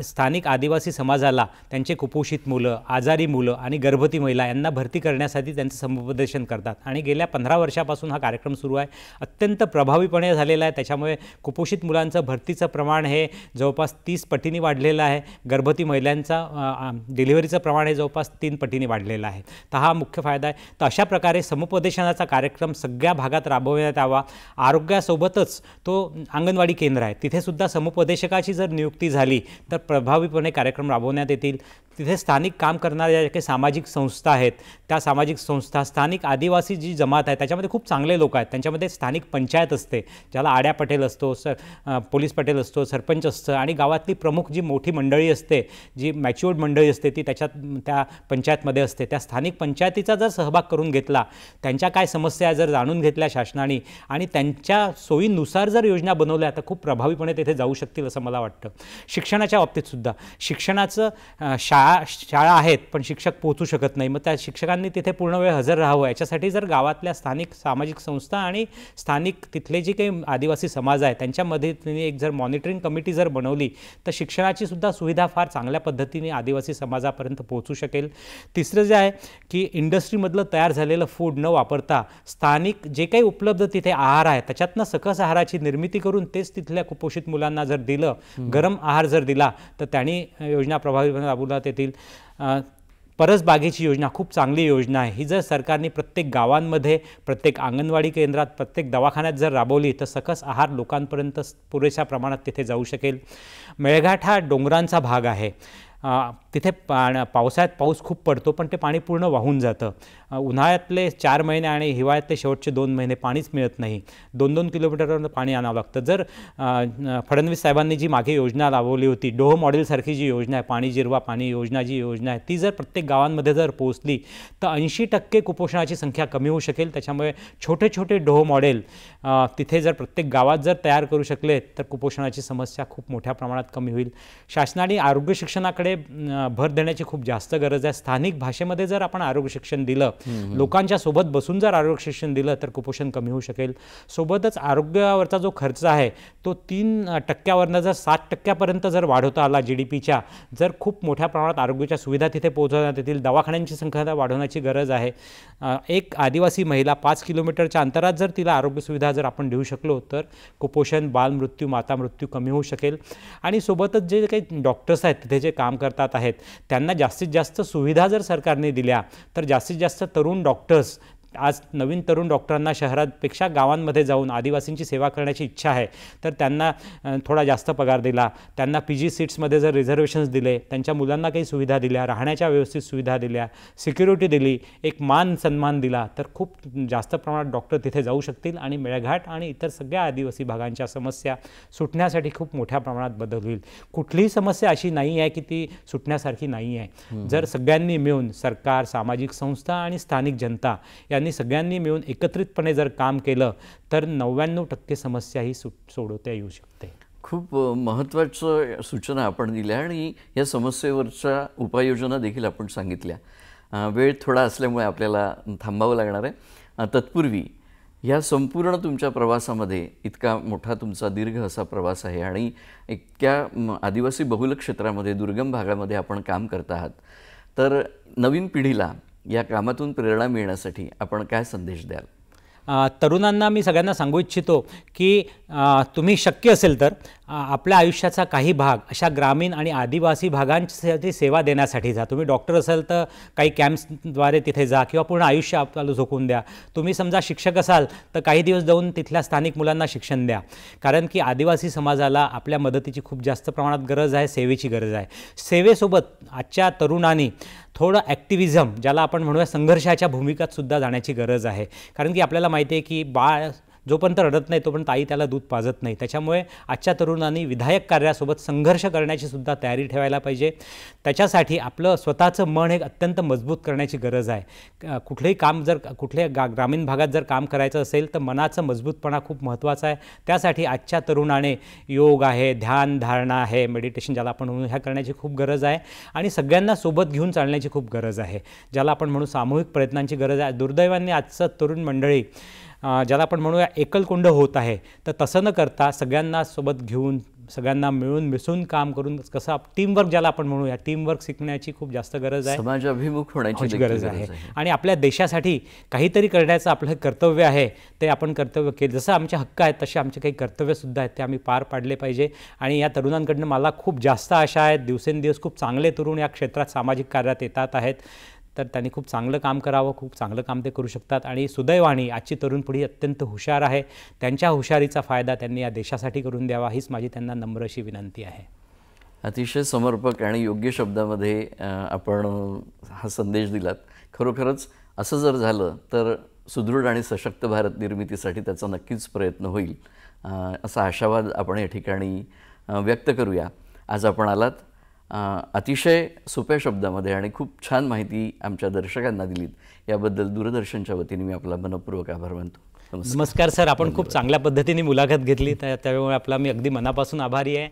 स्थानिक आदिवासी समाजाला त्यांचे कुपोषित मुलं, आजारी मुलं आणि गर्भवती महिला यांना भरती करण्यासाठी त्यांचं समुपदेशन करतात. आणि गेल्या 15 वर्षापासून हा कार्यक्रम सुरू आहे. अत्यंत प्रभावीपणे झालेला आहे. त्याच्यामुळे कुपोषित मुलांचं भरतीचं प्रमाण हे जवळपास 30 पटीने वाढलेलं आहे. गर्भवती महिलांचा डिलिव्हरीचं प्रमाण हे जवळपास 3 पटीने वाढलेलं आहे. तर हा मुख्य फायदा. तर अशा प्रकारे समुपदेशनाचा कार्यक्रम सगळ्या भागात राबवण्यात यावा. आरोग्यासोबतच तो अंगणवाडी केंद्र आहे, तिथे सुद्धा समुपदेशकाची जर नियुक्ती झाली तर प्रभावीपणे कार्यक्रम राबवण्यात येतील. तिथे स्थानिक काम करणाऱ्या ज्या काही सामाजिक संस्था आहेत त्या सामाजिक संस्था, स्थानिक आदिवासी जी जमात आहे त्याच्यामध्ये खूप चांगले लोक आहेत. त्यांच्यामध्ये स्थानिक पंचायत असते, ज्याला आड्या पटेल असतो, पोलीस पटेल असतो, सरपंच असतं आणि गावातली प्रमुख जी मोठी मंडळी असते, जी मॅच्युअर्ड मंडळी असते ती त्या पंचायतमध्ये असते. त्या स्थानिक पंचायतीचा जर सहभाग करून घेतला, त्यांच्या काय समस्या जर जाणून घेतल्या शासनाने आणि त्यांच्या सोयीनुसार जर योजना बनवल्या तर खूप प्रभावीपणे तिथे जाऊ शकतील असं मला वाटतं. शिक्षणाच्या बाबतीत सुद्धा शिक्षणाचं शाळा आहेत पण शिक्षक पोहोचू शकत नाही. मग त्या शिक्षकांनी तिथे पूर्ण वेळ हजर राहावं याच्यासाठी जर गावातल्या स्थानिक सामाजिक संस्था आणि स्थानिक तिथले जे काही आदिवासी समाज आहे त्यांच्यामध्ये एक जर मॉनिटरिंग कमिटी जर बनवली तर शिक्षणाची सुद्धा सुविधा फार चांगल्या पद्धतीने आदिवासी समाजापर्यंत पोहोचू शकेल. तिसरं जे आहे की इंडस्ट्रीमधलं तयार झालेलं फूड न वापरता स्थानिक जे काही उपलब्ध तिथे आहार आहे त्याच्यातनं सकस आहाराची निर्मिती करून तेच तिथल्या कुपोषित मुलांना जर दिलं, गरम आहार जर दिला तर त्यांनी योजना प्रभावीपणे राबवण्यात येतील. परसबागेची योजना खूप चांगली योजना आहे. ही जर सरकारने प्रत्येक गावांमध्ये, प्रत्येक अंगणवाडी केंद्रात, प्रत्येक दवाखान्यात जर राबवली तर सकस आहार लोकांपर्यंत पुरेशा प्रमाणात तिथे जाऊ शकेल. मेळघाट हा डोंगरांचा भाग आहे. तिथे पावसाळ्यात पाऊस खूप पडतो पण ते पाणी पूर्ण वाहून जातं. उन्हाळ्यातले 4 महिने आणि हिवाळ्यातले शेवटचे 2 महिने पाणीच मिळत नाही. 2-2 किलोमीटरवरून पाणी आणावं लागतं. जर फडणवीस साहेबांनी जी मागे योजना राबवली होती, डोह मॉडेलसारखी जी योजना आहे, पाणी जिरवा पाणी योजना जी योजना आहे, ती जर प्रत्येक गावांमध्ये जर पोहोचली तर 80% कुपोषणाची संख्या कमी होऊ शकेल. त्याच्यामुळे छोटे छोटे डोह मॉडेल तिथे जर प्रत्येक गावात जर तयार करू शकले तर कुपोषणाची समस्या खूप मोठ्या प्रमाणात कमी होईल. शासनाने आरोग्य शिक्षणाकडे भर देण्याची खूप जास्त गरज आहे. स्थानिक भाषेमध्ये जर आपण आरोग्य शिक्षण दिलं, लोकांच्या सोबत बसून जर आरोग्य शिक्षण दिलं तर कुपोषण कमी होऊ शकेल. सोबतच आरोग्यावरचा जो खर्च आहे तो 3% जर 7% जर वाढवता आला GDPच्या, जर खूप मोठ्या प्रमाणात आरोग्याच्या सुविधा तिथे पोहोचवण्यात येतील. दवाखान्यांची संख्या वाढवण्याची गरज आहे. एक आदिवासी महिला 5 किलोमीटरच्या अंतरात जर तिला आरोग्य सुविधा जर आपण देऊ शकलो तर कुपोषण, बालमृत्यू, मातामृत्यू कमी होऊ शकेल. आणि सोबतच जे काही डॉक्टर्स आहेत तिथे जे काम करतात आहेत त्यांना जास्तीत जास्त सुविधा जर सरकारने दिल्या तर जास्तीत जास्त तरुण डॉक्टर्स आज नवीन तरुण डॉक्टरांना शहरापेक्षा गावांमध्ये जाऊन आदिवासींची सेवा करण्याची इच्छा आहे, तर त्यांना थोडा जास्त पगार दिला, त्यांना PG सीट्समध्ये जर रिझर्वेशन्स दिले, त्यांच्या मुलांना काही सुविधा दिल्या, राहण्याच्या व्यवस्थित सुविधा दिल्या, सिक्युरिटी दिली, एक मान सन्मान दिला, तर खूप जास्त प्रमाणात डॉक्टर तिथे जाऊ शकतील आणि मेळघाट आणि इतर सगळ्या आदिवासी भागांच्या समस्या सुटण्यासाठी खूप मोठ्या प्रमाणात बदल होईल. कुठलीही समस्या अशी नाही आहे की ती सुटण्यासारखी नाही आहे. जर सगळ्यांनी मिळून, सरकार, सामाजिक संस्था आणि स्थानिक जनता यांनी सगळ्यांनी मिळून एकत्रितपणे जर काम केलं तर 99% समस्या ही सोडवता येऊ शकते. खूप महत्त्वाचं सूचना आपण दिल्या आणि या समस्येवरच्या उपाययोजना देखील आपण सांगितल्या. वेळ थोडा असल्यामुळे आपल्याला थांबावं लागणार आहे. तत्पूर्वी या संपूर्ण तुमच्या प्रवासामध्ये इतका मोठा तुमचा दीर्घ असा प्रवास आहे आणि इतक्या आदिवासी बहुल क्षेत्रामध्ये, दुर्गम भागामध्ये आपण काम करत आहात, तर नवीन पिढीला या कामातून प्रेरणा मिळण्यासाठी आपण काय संदेश द्याल? तरुणांना मी सगळ्यांना सांगू इच्छितो की तुम्ही शक्य असेल तर आपल्या आयुष्याचा काही भाग अशा ग्रामीण आणि आदिवासी भागांसाठी सेवा देण्यासाठी जा. तुम्ही डॉक्टर असाल तर काही कॅम्प्सद्वारे तिथे जा किंवा पूर्ण आयुष्य आपल्याला झोकून द्या. तुम्ही समजा शिक्षक असाल तर काही दिवस जाऊन तिथल्या स्थानिक मुलांना शिक्षण द्या. कारण की आदिवासी समाजाला आपल्या मदतीची खूप जास्त प्रमाणात गरज आहे, सेवेची गरज आहे. सेवेसोबत आजच्या तरुणांनी थोडं ॲक्टिव्हिझम, ज्याला आपण म्हणूया संघर्षाच्या भूमिकात सुद्धा जाण्याची गरज आहे. कारण की आपल्याला माहिती आहे की बाळ जोपर्यंत रडत नाही तोपर्यंत आई त्याला दूध पाजत नाही. त्याच्यामुळे आजच्या तरुणांनी विधायक कार्यासोबत संघर्ष करण्याची सुद्धा तयारी ठेवायला पाहिजे. त्याच्यासाठी आपलं स्वतःचं मन हे अत्यंत मजबूत करण्याची गरज आहे. कुठलेही काम जर कुठल्या ग्रामीण भागात जर काम करायचं असेल तर मनाचं मजबूतपणा खूप महत्त्वाचा आहे. त्यासाठी आजच्या तरुणाने योग आहे, ध्यान धारणा आहे, मेडिटेशन ज्याला आपण म्हणू, ह्या करण्याची खूप गरज आहे. आणि सगळ्यांना सोबत घेऊन चालण्याची खूप गरज आहे, ज्याला आपण म्हणू सामूहिक प्रयत्नांची गरज आहे. दुर्दैवाने आजचं तरुण मंडळी ज्याला आपण म्हणूया एकलकोंड होत आहे, तर तसं न करता सगळ्यांना सोबत घेऊन, सगळ्यांना मिळून मिसळून काम करून कसं टीमवर्क ज्याला आपण म्हणूया, टीमवर्क शिकण्याची खूप जास्त गरज आहे, समाजाभिमुख होण्याची गरज आहे. आणि आपल्या देशासाठी काहीतरी करण्याचं आपलं कर्तव्य आहे, ते आपण कर्तव्य केलं. जसं आमचे हक्क आहेत तसे आमचे काही कर्तव्यसुद्धा आहेत, ते आम्ही पार पाडले पाहिजे. आणि या तरुणांकडनं मला खूप जास्त आशा आहेत. दिवसेंदिवस खूप चांगले तरुण या क्षेत्रात सामाजिक कार्यात येतात आहेत, तर त्यांनी खूप चांगलं काम करावं. खूप चांगलं काम ते करू शकतात. आणि सुदैवाने आजची तरुण पिढी अत्यंत हुशार आहे. त्यांच्या हुशारीचा फायदा त्यांनी या देशासाठी करून द्यावा, हीच माझी त्यांना नम्र अशी विनंती आहे. अतिशय समर्पक आणि योग्य शब्दामध्ये आपण हा संदेश दिलात. खरोखरच असं जर झालं तर सुदृढ आणि सशक्त भारत निर्मितीसाठी त्याचा नक्कीच प्रयत्न होईल, असा आशावाद आपण या ठिकाणी व्यक्त करूया. आज आपण आलात, अतिशय सोप्या शब्दामध्ये आणि खूप छान माहिती आमच्या दर्शकांना दिलीत. याबद्दल दूरदर्शनच्या वतीने मी आपला मनपूर्वक आभार मानतो. नमस्कार सर, आपण खूप चांगल्या पद्धतीने मुलाखत घेतली, त्यामुळे आपला मी अगदी मनापासून आभारी आहे.